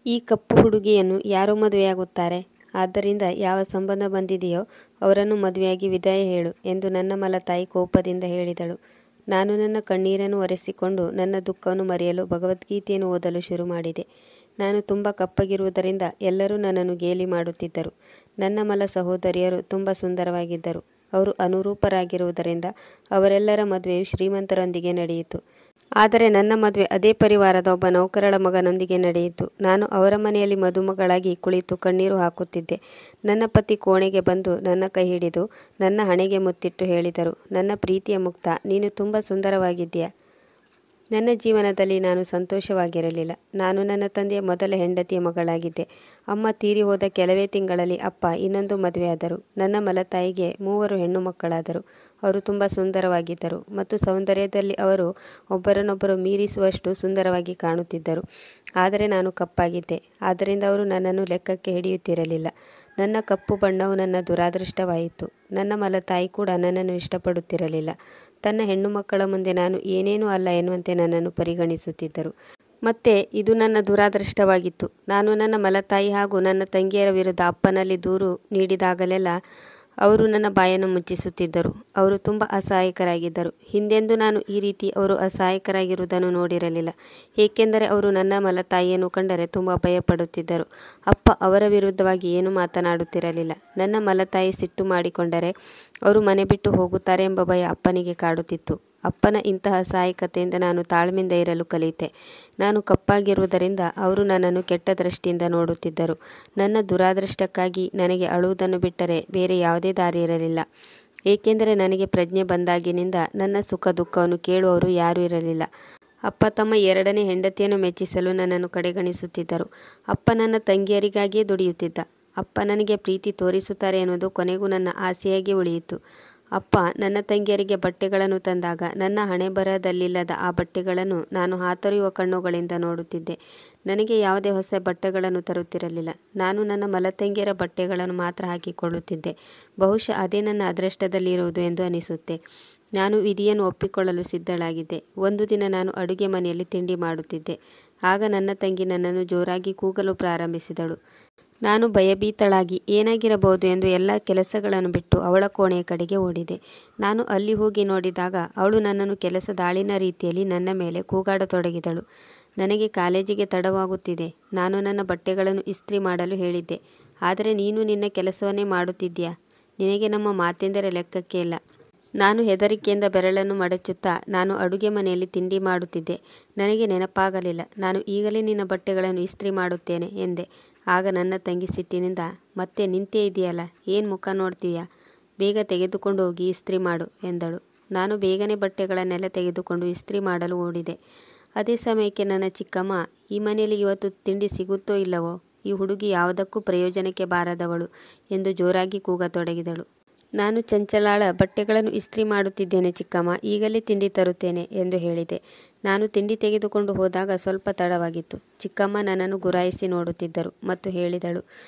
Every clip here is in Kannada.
ಈ ಕಪ್ಪು ಹುಡುಗಿಯನ್ನು ಯಾರು ಮದುವೆಯಾಗುತ್ತಾರೆ? ಆದ್ದರಿಂದ ಯಾವ ಸಂಬಂಧ ಬಂದಿದೆಯೋ ಅವರನ್ನು ಮದುವೆಯಾಗಿ ವಿದಾಯ ಹೇಳು ಎಂದು ನನ್ನ ಮಲತಾಯಿ ಕೋಪದಿಂದ ಹೇಳಿದಳು. ನಾನು ನನ್ನ ಕಣ್ಣೀರನ್ನು ಒರೆಸಿಕೊಂಡು ನನ್ನ ದುಃಖವನ್ನು ಮರೆಯಲು ಭಗವದ್ಗೀತೆಯನ್ನು ಓದಲು ಶುರು ಮಾಡಿದೆ. ನಾನು ತುಂಬ ಕಪ್ಪಗಿರುವುದರಿಂದ ಎಲ್ಲರೂ ನನ್ನನ್ನು ಗೇಲಿ ಮಾಡುತ್ತಿದ್ದರು. ನನ್ನ ಮಲ ಸಹೋದರಿಯರು ತುಂಬ ಸುಂದರವಾಗಿದ್ದರು. ಅವರು ಅನುರೂಪರಾಗಿರುವುದರಿಂದ ಅವರೆಲ್ಲರ ಮದುವೆಯು ಶ್ರೀಮಂತರೊಂದಿಗೆ ನಡೆಯಿತು. ಆದರೆ ನನ್ನ ಮದುವೆ ಅದೇ ಪರಿವಾರದ ಒಬ್ಬ ನೌಕರಳ ಮಗನೊಂದಿಗೆ ನಡೆಯಿತು. ನಾನು ಅವರ ಮನೆಯಲ್ಲಿ ಮದುಮಗಳಾಗಿ ಕುಳಿತು ಕಣ್ಣೀರು ಹಾಕುತ್ತಿದ್ದೆ. ನನ್ನ ಪತಿ ಕೋಣೆಗೆ ಬಂದು ನನ್ನ ಕೈ ಹಿಡಿದು ನನ್ನ ಹಣೆಗೆ ಮುತ್ತಿಟ್ಟು ಹೇಳಿದರು, ನನ್ನ ಪ್ರೀತಿಯ ಮುಕ್ತ, ನೀನು ತುಂಬ ಸುಂದರವಾಗಿದ್ದೀಯ. ನನ್ನ ಜೀವನದಲ್ಲಿ ನಾನು ಸಂತೋಷವಾಗಿರಲಿಲ್ಲ. ನಾನು ನನ್ನ ತಂದೆಯ ಮೊದಲ ಹೆಂಡತಿಯ ಮಗಳಾಗಿದ್ದೆ. ಅಮ್ಮ ತೀರಿ ಹೋದ ಕೆಲವೇ ತಿಂಗಳಲ್ಲಿ ಅಪ್ಪ ಇನ್ನೊಂದು ಮದುವೆಯಾದರು. ನನ್ನ ಮಲತಾಯಿಗೆ 3 ಹೆಣ್ಣು ಮಕ್ಕಳಾದರು. ಅವರು ತುಂಬ ಸುಂದರವಾಗಿದ್ದರು ಮತ್ತು ಸೌಂದರ್ಯದಲ್ಲಿ ಅವರು ಒಬ್ಬರನ್ನೊಬ್ಬರು ಮೀರಿಸುವಷ್ಟು ಸುಂದರವಾಗಿ ಕಾಣುತ್ತಿದ್ದರು. ಆದರೆ ನಾನು ಕಪ್ಪಾಗಿದ್ದೆ. ಆದ್ದರಿಂದ ಅವರು ನನ್ನನ್ನು ಲೆಕ್ಕಕ್ಕೆ ಹಿಡಿಯುತ್ತಿರಲಿಲ್ಲ. ನನ್ನ ಕಪ್ಪು ಬಣ್ಣವು ನನ್ನ ದುರಾದೃಷ್ಟವಾಯಿತು. ನನ್ನ ಮಲತಾಯಿ ಕೂಡ ನನ್ನನ್ನು ಇಷ್ಟಪಡುತ್ತಿರಲಿಲ್ಲ. ತನ್ನ ಹೆಣ್ಣು ಮಕ್ಕಳ ಮುಂದೆ ನಾನು ಏನೇನೂ ಅಲ್ಲ ಎನ್ನುವಂತೆ ನನ್ನನ್ನು ಪರಿಗಣಿಸುತ್ತಿದ್ದರು. ಮತ್ತೆ ಇದು ನನ್ನ ದುರಾದೃಷ್ಟವಾಗಿತ್ತು. ನಾನು ನನ್ನ ಮಲತಾಯಿ ಹಾಗೂ ನನ್ನ ತಂಗಿಯರ ವಿರುದ್ಧ ಅಪ್ಪನಲ್ಲಿ ದೂರು ನೀಡಿದಾಗಲೆಲ್ಲ ಅವರು ನನ್ನ ಬಾಯನ್ನು ಮುಚ್ಚಿಸುತ್ತಿದ್ದರು. ಅವರು ತುಂಬ ಅಸಹಾಯಕರಾಗಿದ್ದರು. ಹಿಂದೆಂದೂ ನಾನು ಈ ರೀತಿ ಅವರು ಅಸಹಾಯಕರಾಗಿರುವುದನ್ನು ನೋಡಿರಲಿಲ್ಲ. ಏಕೆಂದರೆ ಅವರು ನನ್ನ ಮಲತಾಯಿಯನ್ನು ಕಂಡರೆ ತುಂಬ ಭಯಪಡುತ್ತಿದ್ದರು. ಅಪ್ಪ ಅವರ ವಿರುದ್ಧವಾಗಿ ಏನೂ ಮಾತನಾಡುತ್ತಿರಲಿಲ್ಲ. ನನ್ನ ಮಲತಾಯಿ ಸಿಟ್ಟು ಮಾಡಿಕೊಂಡರೆ ಅವರು ಮನೆ ಬಿಟ್ಟು ಹೋಗುತ್ತಾರೆ ಎಂಬ ಭಯ ಅಪ್ಪನಿಗೆ ಕಾಡುತ್ತಿತ್ತು. ಅಪ್ಪನ ಇಂತಹ ಅಸಹಾಯಕತೆಯಿಂದ ನಾನು ತಾಳ್ಮೆಯಿಂದ ಇರಲು ಕಲಿತೆ. ನಾನು ಕಪ್ಪಾಗಿರುವುದರಿಂದ ಅವರು ನನ್ನನ್ನು ಕೆಟ್ಟ ದೃಷ್ಟಿಯಿಂದ ನೋಡುತ್ತಿದ್ದರು. ನನ್ನ ದುರಾದೃಷ್ಟಕ್ಕಾಗಿ ನನಗೆ ಅಳುವುದನ್ನು ಬಿಟ್ಟರೆ ಬೇರೆ ಯಾವುದೇ ದಾರಿ ಇರಲಿಲ್ಲ. ಏಕೆಂದರೆ ನನಗೆ ಪ್ರಜ್ಞೆ ಬಂದಾಗಿನಿಂದ ನನ್ನ ಸುಖ ದುಃಖವನ್ನು ಕೇಳುವವರು ಯಾರೂ ಇರಲಿಲ್ಲ. ಅಪ್ಪ ತಮ್ಮ 2ನೇ ಹೆಂಡತಿಯನ್ನು ಮೆಚ್ಚಿಸಲು ನನ್ನನ್ನು ಕಡೆಗಣಿಸುತ್ತಿದ್ದರು. ಅಪ್ಪ ನನ್ನ ತಂಗಿಯರಿಗಾಗಿಯೇ ದುಡಿಯುತ್ತಿದ್ದ. ಅಪ್ಪ ನನಗೆ ಪ್ರೀತಿ ತೋರಿಸುತ್ತಾರೆ ಎನ್ನುವುದು ಕೊನೆಗೂ ನನ್ನ ಆಸೆಯಾಗಿ ಉಳಿಯಿತು. ಅಪ್ಪ ನನ್ನ ತಂಗಿಯರಿಗೆ ಬಟ್ಟೆಗಳನ್ನು ತಂದಾಗ ನನ್ನ ಹಣೆಬರಹದಲ್ಲಿಲ್ಲದ ಆ ಬಟ್ಟೆಗಳನ್ನು ನಾನು ಹಾತೊರೆಯುವ ಕಣ್ಣುಗಳಿಂದ ನೋಡುತ್ತಿದ್ದೆ. ನನಗೆ ಯಾವುದೇ ಹೊಸ ಬಟ್ಟೆಗಳನ್ನು ತರುತ್ತಿರಲಿಲ್ಲ. ನಾನು ನನ್ನ ಮಲತಂಗಿಯರ ಬಟ್ಟೆಗಳನ್ನು ಮಾತ್ರ ಹಾಕಿಕೊಳ್ಳುತ್ತಿದ್ದೆ. ಬಹುಶಃ ಅದೇ ನನ್ನ ಅದೃಷ್ಟದಲ್ಲಿರುವುದು ಎಂದು ಅನಿಸುತ್ತೆ. ನಾನು ವಿಧಿಯನ್ನು ಒಪ್ಪಿಕೊಳ್ಳಲು ಸಿದ್ಧಳಾಗಿದ್ದೆ. ಒಂದು ದಿನ ನಾನು ಅಡುಗೆ ಮನೆಯಲ್ಲಿ ತಿಂಡಿ ಮಾಡುತ್ತಿದ್ದೆ. ಆಗ ನನ್ನ ತಂಗಿ ನನ್ನನ್ನು ಜೋರಾಗಿ ಕೂಗಲು ಪ್ರಾರಂಭಿಸಿದಳು. ನಾನು ಭಯಭೀತಳಾಗಿ ಏನಾಗಿರಬಹುದು ಎಂದು ಎಲ್ಲ ಕೆಲಸಗಳನ್ನು ಬಿಟ್ಟು ಅವಳ ಕೋಣೆಯ ಕಡೆಗೆ ಓಡಿದೆ. ನಾನು ಅಲ್ಲಿ ಹೋಗಿ ನೋಡಿದಾಗ ಅವಳು ನನ್ನನ್ನು ಕೆಲಸದ ಆಳಿನ ರೀತಿಯಲ್ಲಿ ನನ್ನ ಮೇಲೆ ಕೂಗಾಡತೊಡಗಿದಳು. ನನಗೆ ಕಾಲೇಜಿಗೆ ತಡವಾಗುತ್ತಿದೆ. ನಾನು ನನ್ನ ಬಟ್ಟೆಗಳನ್ನು ಇಸ್ತ್ರಿ ಮಾಡಲು ಹೇಳಿದ್ದೆ. ಆದರೆ ನೀನು ನಿನ್ನ ಕೆಲಸವನ್ನೇ ಮಾಡುತ್ತಿದ್ದೀಯಾ? ನಿನಗೆ ನಮ್ಮ ಮಾತೆಂದರೆ ಲೆಕ್ಕಕ್ಕೆ ಇಲ್ಲ. ನಾನು ಹೆದರಿಕೆಯಿಂದ ಬೆರಳನ್ನು ಮಡಚುತ್ತಾ ನಾನು ಅಡುಗೆ ಮನೆಯಲ್ಲಿ ತಿಂಡಿ ಮಾಡುತ್ತಿದ್ದೆ. ನನಗೆ ನೆನಪಾಗಲಿಲ್ಲ. ನಾನು ಈಗಲೇ ನಿನ್ನ ಬಟ್ಟೆಗಳನ್ನು ಇಸ್ತ್ರಿ ಮಾಡುತ್ತೇನೆ ಎಂದೆ. ಆಗ ನನ್ನ ತಂಗಿ ಸಿಟ್ಟಿನಿಂದ, ಮತ್ತೆ ನಿಂತೇ ಇದೆಯಲ್ಲ, ಏನು ಮುಖ ನೋಡ್ತೀಯಾ? ಬೇಗ ತೆಗೆದುಕೊಂಡು ಹೋಗಿ ಇಸ್ತ್ರಿ ಮಾಡು ಎಂದಳು. ನಾನು ಬೇಗನೆ ಬಟ್ಟೆಗಳನ್ನೆಲ್ಲ ತೆಗೆದುಕೊಂಡು ಇಸ್ತ್ರಿ ಮಾಡಲು ಓಡಿದೆ. ಅದೇ ಸಮಯಕ್ಕೆ ನನ್ನ ಚಿಕ್ಕಮ್ಮ, ಈ ಮನೆಯಲ್ಲಿ ಇವತ್ತು ತಿಂಡಿ ಸಿಗುತ್ತೋ ಇಲ್ಲವೋ, ಈ ಹುಡುಗಿ ಯಾವುದಕ್ಕೂ ಪ್ರಯೋಜನಕ್ಕೆ ಬಾರದವಳು ಎಂದು ಜೋರಾಗಿ ಕೂಗತೊಡಗಿದಳು. ನಾನು ಚಂಚಲಾಳ, ಬಟ್ಟೆಗಳನ್ನು ಇಸ್ತ್ರಿ ಮಾಡುತ್ತಿದ್ದೇನೆ ಚಿಕ್ಕಮ್ಮ, ಈಗಲೇ ತಿಂಡಿ ತರುತ್ತೇನೆ ಎಂದು ಹೇಳಿದೆ. ನಾನು ತಿಂಡಿ ತೆಗೆದುಕೊಂಡು ಹೋದಾಗ ಸ್ವಲ್ಪ ತಡವಾಗಿತ್ತು. ಚಿಕ್ಕಮ್ಮ ನನ್ನನ್ನು ಗುರಾಯಿಸಿ ನೋಡುತ್ತಿದ್ದರು ಮತ್ತು ಹೇಳಿದಳು,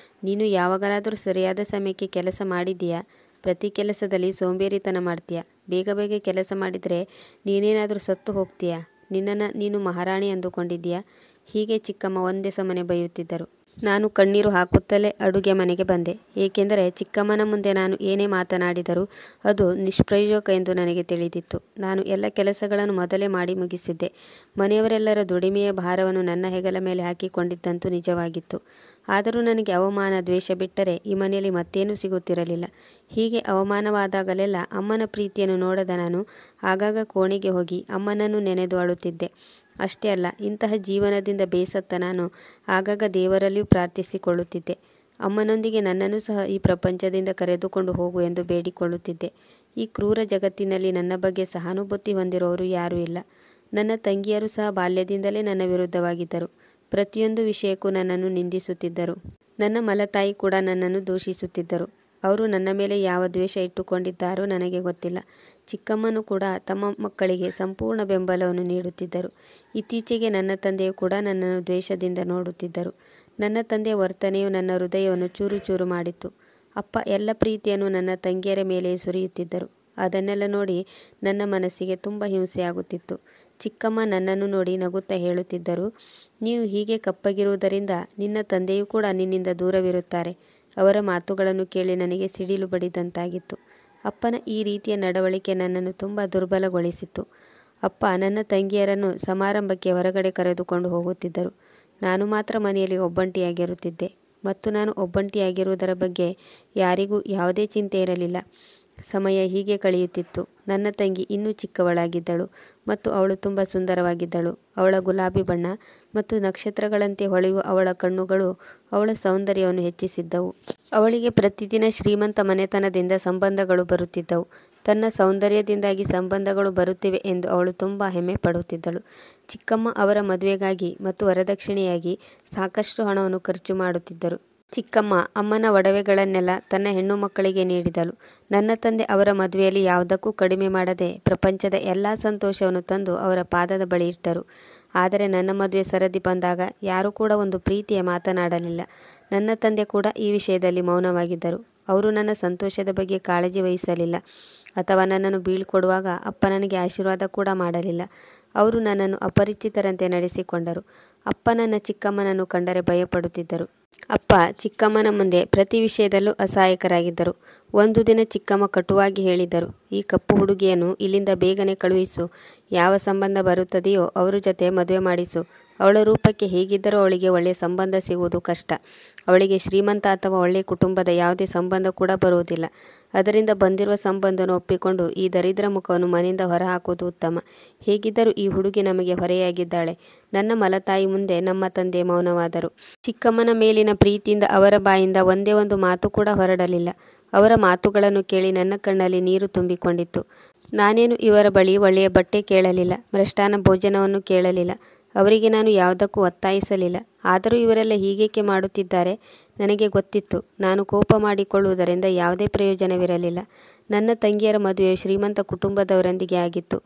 ನೀನು ಯಾವಾಗಲಾದರೂ ಸರಿಯಾದ ಸಮಯಕ್ಕೆ ಕೆಲಸ ಮಾಡಿದ್ದೀಯಾ? ಪ್ರತಿ ಕೆಲಸದಲ್ಲಿ ಸೋಂಬೇರಿತನ ಮಾಡ್ತೀಯಾ? ಬೇಗ ಬೇಗ ಕೆಲಸ ಮಾಡಿದರೆ ನೀನೇನಾದರೂ ಸತ್ತು ಹೋಗ್ತೀಯಾ? ನಿನ್ನನ್ನು ನೀನು ಮಹಾರಾಣಿ ಅಂದುಕೊಂಡಿದ್ದೀಯಾ? ಹೀಗೆ ಚಿಕ್ಕಮ್ಮ ಒಂದೇ ಸಮನೆ ಬೈಯುತ್ತಿದ್ದರು. ನಾನು ಕಣ್ಣೀರು ಹಾಕುತ್ತಲೇ ಅಡುಗೆ ಮನೆಗೆ ಬಂದೆ. ಏಕೆಂದರೆ ಚಿಕ್ಕಮ್ಮನ ಮುಂದೆ ನಾನು ಏನೇ ಮಾತನಾಡಿದರೂ ಅದು ನಿಷ್ಪ್ರಯೋಜಕ ಎಂದು ನನಗೆ ತಿಳಿದಿತ್ತು. ನಾನು ಎಲ್ಲ ಕೆಲಸಗಳನ್ನು ಮೊದಲೇ ಮಾಡಿ ಮುಗಿಸಿದ್ದೆ. ಮನೆಯವರೆಲ್ಲರ ದುಡಿಮೆಯ ಭಾರವನ್ನು ನನ್ನ ಹೆಗಲ ಮೇಲೆ ಹಾಕಿಕೊಂಡಿದ್ದಂತೂ ನಿಜವಾಗಿತ್ತು. ಆದರೂ ನನಗೆ ಅವಮಾನ, ದ್ವೇಷ ಬಿಟ್ಟರೆ ಈ ಮನೆಯಲ್ಲಿ ಮತ್ತೇನೂ ಸಿಗುತ್ತಿರಲಿಲ್ಲ. ಹೀಗೆ ಅವಮಾನವಾದಾಗಲೆಲ್ಲ ಅಮ್ಮನ ಪ್ರೀತಿಯನ್ನು ನೋಡದ ನಾನು ಆಗಾಗ ಕೋಣೆಗೆ ಹೋಗಿ ಅಮ್ಮನನ್ನು ನೆನೆದು ಅಳುತ್ತಿದ್ದೆ. ಅಷ್ಟೇ ಅಲ್ಲ, ಇಂತಹ ಜೀವನದಿಂದ ಬೇಸತ್ತ ನಾನು ಆಗಾಗ ದೇವರಲ್ಲಿಯೂ ಪ್ರಾರ್ಥಿಸಿಕೊಳ್ಳುತ್ತಿದ್ದೆ. ಅಮ್ಮನೊಂದಿಗೆ ನನ್ನನ್ನು ಸಹ ಈ ಪ್ರಪಂಚದಿಂದ ಕರೆದುಕೊಂಡು ಹೋಗು ಎಂದು ಬೇಡಿಕೊಳ್ಳುತ್ತಿದ್ದೆ. ಈ ಕ್ರೂರ ಜಗತ್ತಿನಲ್ಲಿ ನನ್ನ ಬಗ್ಗೆ ಸಹಾನುಭೂತಿ ಹೊಂದಿರುವವರು ಯಾರೂ ಇಲ್ಲ. ನನ್ನ ತಂಗಿಯರು ಸಹ ಬಾಲ್ಯದಿಂದಲೇ ನನ್ನ ವಿರುದ್ಧವಾಗಿದ್ದರು. ಪ್ರತಿಯೊಂದು ವಿಷಯಕ್ಕೂ ನನ್ನನ್ನು ನಿಂದಿಸುತ್ತಿದ್ದರು. ನನ್ನ ಮಲತಾಯಿ ಕೂಡ ನನ್ನನ್ನು ದೂಷಿಸುತ್ತಿದ್ದರು. ಅವರು ನನ್ನ ಮೇಲೆ ಯಾವ ದ್ವೇಷ ಇಟ್ಟುಕೊಂಡಿದ್ದಾರೋ ನನಗೆ ಗೊತ್ತಿಲ್ಲ. ಚಿಕ್ಕಮ್ಮನೂ ಕೂಡ ತಮ್ಮ ಮಕ್ಕಳಿಗೆ ಸಂಪೂರ್ಣ ಬೆಂಬಲವನ್ನು ನೀಡುತ್ತಿದ್ದರು. ಇತ್ತೀಚೆಗೆ ನನ್ನ ತಂದೆಯು ಕೂಡ ನನ್ನನ್ನು ದ್ವೇಷದಿಂದ ನೋಡುತ್ತಿದ್ದರು. ನನ್ನ ತಂದೆಯ ವರ್ತನೆಯು ನನ್ನ ಹೃದಯವನ್ನು ಚೂರು ಚೂರು ಮಾಡಿತ್ತು. ಅಪ್ಪ ಎಲ್ಲ ಪ್ರೀತಿಯನ್ನು ನನ್ನ ತಂಗಿಯರ ಮೇಲೆ ಸುರಿಯುತ್ತಿದ್ದರು. ಅದನ್ನೆಲ್ಲ ನೋಡಿ ನನ್ನ ಮನಸ್ಸಿಗೆ ತುಂಬ ಹಿಂಸೆಯಾಗುತ್ತಿತ್ತು. ಚಿಕ್ಕಮ್ಮ ನನ್ನನ್ನು ನೋಡಿ ನಗುತ್ತಾ ಹೇಳುತ್ತಿದ್ದರು, ನೀನು ಹೀಗೆ ಕಪ್ಪಗಿರುವುದರಿಂದ ನಿನ್ನ ತಂದೆಯೂ ಕೂಡ ನಿನ್ನಿಂದ ದೂರವಿರುತ್ತಾರೆ. ಅವರ ಮಾತುಗಳನ್ನು ಕೇಳಿ ನನಗೆ ಸಿಡಿಲು ಬಡಿದಂತಾಗಿತ್ತು. ಅಪ್ಪನ ಈ ರೀತಿಯ ನಡವಳಿಕೆ ನನ್ನನ್ನು ತುಂಬ ದುರ್ಬಲಗೊಳಿಸಿತ್ತು. ಅಪ್ಪ ನನ್ನ ತಂಗಿಯರನ್ನು ಸಮಾರಂಭಕ್ಕೆ ಹೊರಗಡೆ ಕರೆದುಕೊಂಡು ಹೋಗುತ್ತಿದ್ದರು. ನಾನು ಮಾತ್ರ ಮನೆಯಲ್ಲಿ ಒಬ್ಬಂಟಿಯಾಗಿರುತ್ತಿದ್ದೆ ಮತ್ತು ನಾನು ಒಬ್ಬಂಟಿಯಾಗಿರುವುದರ ಬಗ್ಗೆ ಯಾರಿಗೂ ಯಾವುದೇ ಚಿಂತೆ ಇರಲಿಲ್ಲ. ಸಮಯ ಹೀಗೆ ಕಳೆಯುತ್ತಿತ್ತು. ನನ್ನ ತಂಗಿ ಇನ್ನೂ ಚಿಕ್ಕವಳಾಗಿದ್ದಳು ಮತ್ತು ಅವಳು ತುಂಬ ಸುಂದರವಾಗಿದ್ದಳು. ಅವಳ ಗುಲಾಬಿ ಬಣ್ಣ ಮತ್ತು ನಕ್ಷತ್ರಗಳಂತೆ ಹೊಳೆಯುವ ಅವಳ ಕಣ್ಣುಗಳು ಅವಳ ಸೌಂದರ್ಯವನ್ನು ಹೆಚ್ಚಿಸಿದ್ದವು. ಅವಳಿಗೆ ಪ್ರತಿದಿನ ಶ್ರೀಮಂತ ಮನೆತನದಿಂದ ಸಂಬಂಧಗಳು ಬರುತ್ತಿದ್ದವು. ತನ್ನ ಸೌಂದರ್ಯದಿಂದಾಗಿ ಸಂಬಂಧಗಳು ಬರುತ್ತಿವೆ ಎಂದು ಅವಳು ತುಂಬ ಹೆಮ್ಮೆ ಪಡುತ್ತಿದ್ದಳು. ಚಿಕ್ಕಮ್ಮ ಅವರ ಮದುವೆಗಾಗಿ ಮತ್ತು ವರದಕ್ಷಿಣೆಯಾಗಿ ಸಾಕಷ್ಟು ಹಣವನ್ನು ಖರ್ಚು ಮಾಡುತ್ತಿದ್ದರು. ಚಿಕ್ಕಮ್ಮ ಅಮ್ಮನ ಒಡವೆಗಳನ್ನೆಲ್ಲ ತನ್ನ ಹೆಣ್ಣು ಮಕ್ಕಳಿಗೆ ನೀಡಿದಳು. ನನ್ನ ತಂದೆ ಅವರ ಮದುವೆಯಲ್ಲಿ ಯಾವುದಕ್ಕೂ ಕಡಿಮೆ ಮಾಡದೆ ಪ್ರಪಂಚದ ಎಲ್ಲ ಸಂತೋಷವನ್ನು ತಂದು ಅವರ ಪಾದದ ಬಳಿ ಇಟ್ಟರು. ಆದರೆ ನನ್ನ ಮದುವೆ ಸರದಿ ಬಂದಾಗ ಯಾರೂ ಕೂಡ ಒಂದು ಪ್ರೀತಿಯ ಮಾತನಾಡಲಿಲ್ಲ. ನನ್ನ ತಂದೆ ಕೂಡ ಈ ವಿಷಯದಲ್ಲಿ ಮೌನವಾಗಿದ್ದರು. ಅವರು ನನ್ನ ಸಂತೋಷದ ಬಗ್ಗೆ ಕಾಳಜಿ ವಹಿಸಲಿಲ್ಲ ಅಥವಾ ನನ್ನನ್ನು ಬೀಳ್ಕೊಡುವಾಗ ಅಪ್ಪ ನನಗೆ ಆಶೀರ್ವಾದ ಕೂಡ ಮಾಡಲಿಲ್ಲ. ಅವರು ನನ್ನನ್ನು ಅಪರಿಚಿತರಂತೆ ನಡೆಸಿಕೊಂಡರು. ಅಪ್ಪ ನನ್ನ ಚಿಕ್ಕಮ್ಮನನ್ನು ಕಂಡರೆ ಭಯಪಡುತ್ತಿದ್ದರು. ಅಪ್ಪ ಚಿಕ್ಕಮ್ಮನ ಮುಂದೆ ಪ್ರತಿ ವಿಷಯದಲ್ಲೂ ಅಸಹಾಯಕರಾಗಿದ್ದರು. ಒಂದು ದಿನ ಚಿಕ್ಕಮ್ಮ ಕಟುವಾಗಿ ಹೇಳಿದ್ದರು, ಈ ಕಪ್ಪು ಹುಡುಗಿಯನ್ನು ಇಲ್ಲಿಂದ ಬೇಗನೆ ಕಳುಹಿಸು. ಯಾವ ಸಂಬಂಧ ಬರುತ್ತದೆಯೋ ಅವರ ಜೊತೆ ಮದುವೆ ಮಾಡಿಸು. ಅವಳ ರೂಪಕ್ಕೆ ಹೇಗಿದ್ದರೂ ಅವಳಿಗೆ ಒಳ್ಳೆಯ ಸಂಬಂಧ ಸಿಗುವುದು ಕಷ್ಟ. ಅವಳಿಗೆ ಶ್ರೀಮಂತ ಅಥವಾ ಒಳ್ಳೆಯ ಕುಟುಂಬದ ಯಾವುದೇ ಸಂಬಂಧ ಕೂಡ ಬರುವುದಿಲ್ಲ. ಅದರಿಂದ ಬಂದಿರುವ ಸಂಬಂಧವನ್ನು ಒಪ್ಪಿಕೊಂಡು ಈ ದರಿದ್ರ ಮುಖವನ್ನು ಮನೆಯಿಂದ ಹೊರಹಾಕುವುದು ಉತ್ತಮ. ಹೇಗಿದ್ದರೂ ಈ ಹುಡುಗಿ ನಮಗೆ ಹೊರೆಯಾಗಿದ್ದಾಳೆ. ನನ್ನ ಮಲತಾಯಿ ಮುಂದೆ ನಮ್ಮ ತಂದೆ ಮೌನವಾದರು. ಚಿಕ್ಕಮ್ಮನ ಮೇಲಿನ ಪ್ರೀತಿಯಿಂದ ಅವರ ಬಾಯಿಂದ ಒಂದೇ ಒಂದು ಮಾತು ಕೂಡ ಹೊರಡಲಿಲ್ಲ. ಅವರ ಮಾತುಗಳನ್ನು ಕೇಳಿ ನನ್ನ ಕಣ್ಣಲ್ಲಿ ನೀರು ತುಂಬಿಕೊಂಡಿತ್ತು. ನಾನೇನು ಇವರ ಬಳಿ ಒಳ್ಳೆಯ ಬಟ್ಟೆ ಕೇಳಲಿಲ್ಲ, ಮೃಷ್ಟಾನ್ನ ಭೋಜನವನ್ನು ಕೇಳಲಿಲ್ಲ. ಅವರಿಗೆ ನಾನು ಯಾವುದಕ್ಕೂ ಒತ್ತಾಯಿಸಲಿಲ್ಲ. ಆದರೂ ಇವರೆಲ್ಲ ಹೀಗೇಕೆ ಮಾಡುತ್ತಿದ್ದಾರೆ? ನನಗೆ ಗೊತ್ತಿತ್ತು, ನಾನು ಕೋಪ ಮಾಡಿಕೊಳ್ಳುವುದರಿಂದ ಯಾವುದೇ ಪ್ರಯೋಜನವಿರಲಿಲ್ಲ. ನನ್ನ ತಂಗಿಯರ ಮದುವೆಯು ಶ್ರೀಮಂತ ಕುಟುಂಬದವರೊಂದಿಗೆ ಆಗಿತ್ತು.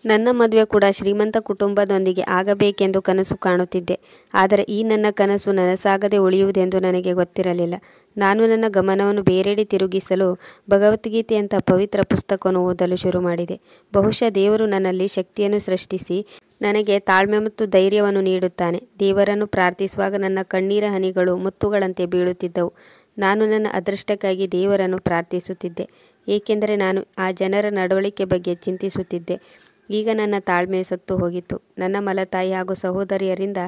ನನ್ನ ಮದುವೆ ಕೂಡ ಶ್ರೀಮಂತ ಕುಟುಂಬದೊಂದಿಗೆ ಆಗಬೇಕೆಂದು ಕನಸು ಕಾಣುತ್ತಿದ್ದೆ. ಆದರೆ ಈ ನನ್ನ ಕನಸು ನನಸಾಗದೆ ಉಳಿಯುವುದೆಂದು ನನಗೆ ಗೊತ್ತಿರಲಿಲ್ಲ. ನಾನು ನನ್ನ ಗಮನವನ್ನು ಬೇರೆಡೆ ತಿರುಗಿಸಲು ಭಗವದ್ಗೀತೆಯಂಥ ಪವಿತ್ರ ಪುಸ್ತಕವನ್ನು ಓದಲು ಶುರು ಮಾಡಿದೆ. ಬಹುಶಃ ದೇವರು ನನ್ನಲ್ಲಿ ಶಕ್ತಿಯನ್ನು ಸೃಷ್ಟಿಸಿ ನನಗೆ ತಾಳ್ಮೆ ಮತ್ತು ಧೈರ್ಯವನ್ನು ನೀಡುತ್ತಾನೆ. ದೇವರನ್ನು ಪ್ರಾರ್ಥಿಸುವಾಗ ನನ್ನ ಕಣ್ಣೀರ ಹನಿಗಳು ಮುತ್ತುಗಳಂತೆ ಬೀಳುತ್ತಿದ್ದವು. ನಾನು ನನ್ನ ಅದೃಷ್ಟಕ್ಕಾಗಿ ದೇವರನ್ನು ಪ್ರಾರ್ಥಿಸುತ್ತಿದ್ದೆ, ಏಕೆಂದರೆ ನಾನು ಆ ಜನರ ನಡವಳಿಕೆ ಬಗ್ಗೆ ಚಿಂತಿಸುತ್ತಿದ್ದೆ. ಈಗ ನನ್ನ ತಾಳ್ಮೆಯು ಸತ್ತು ಹೋಗಿತ್ತು. ನನ್ನ ಮಲತಾಯಿ ಹಾಗೂ ಸಹೋದರಿಯರಿಂದ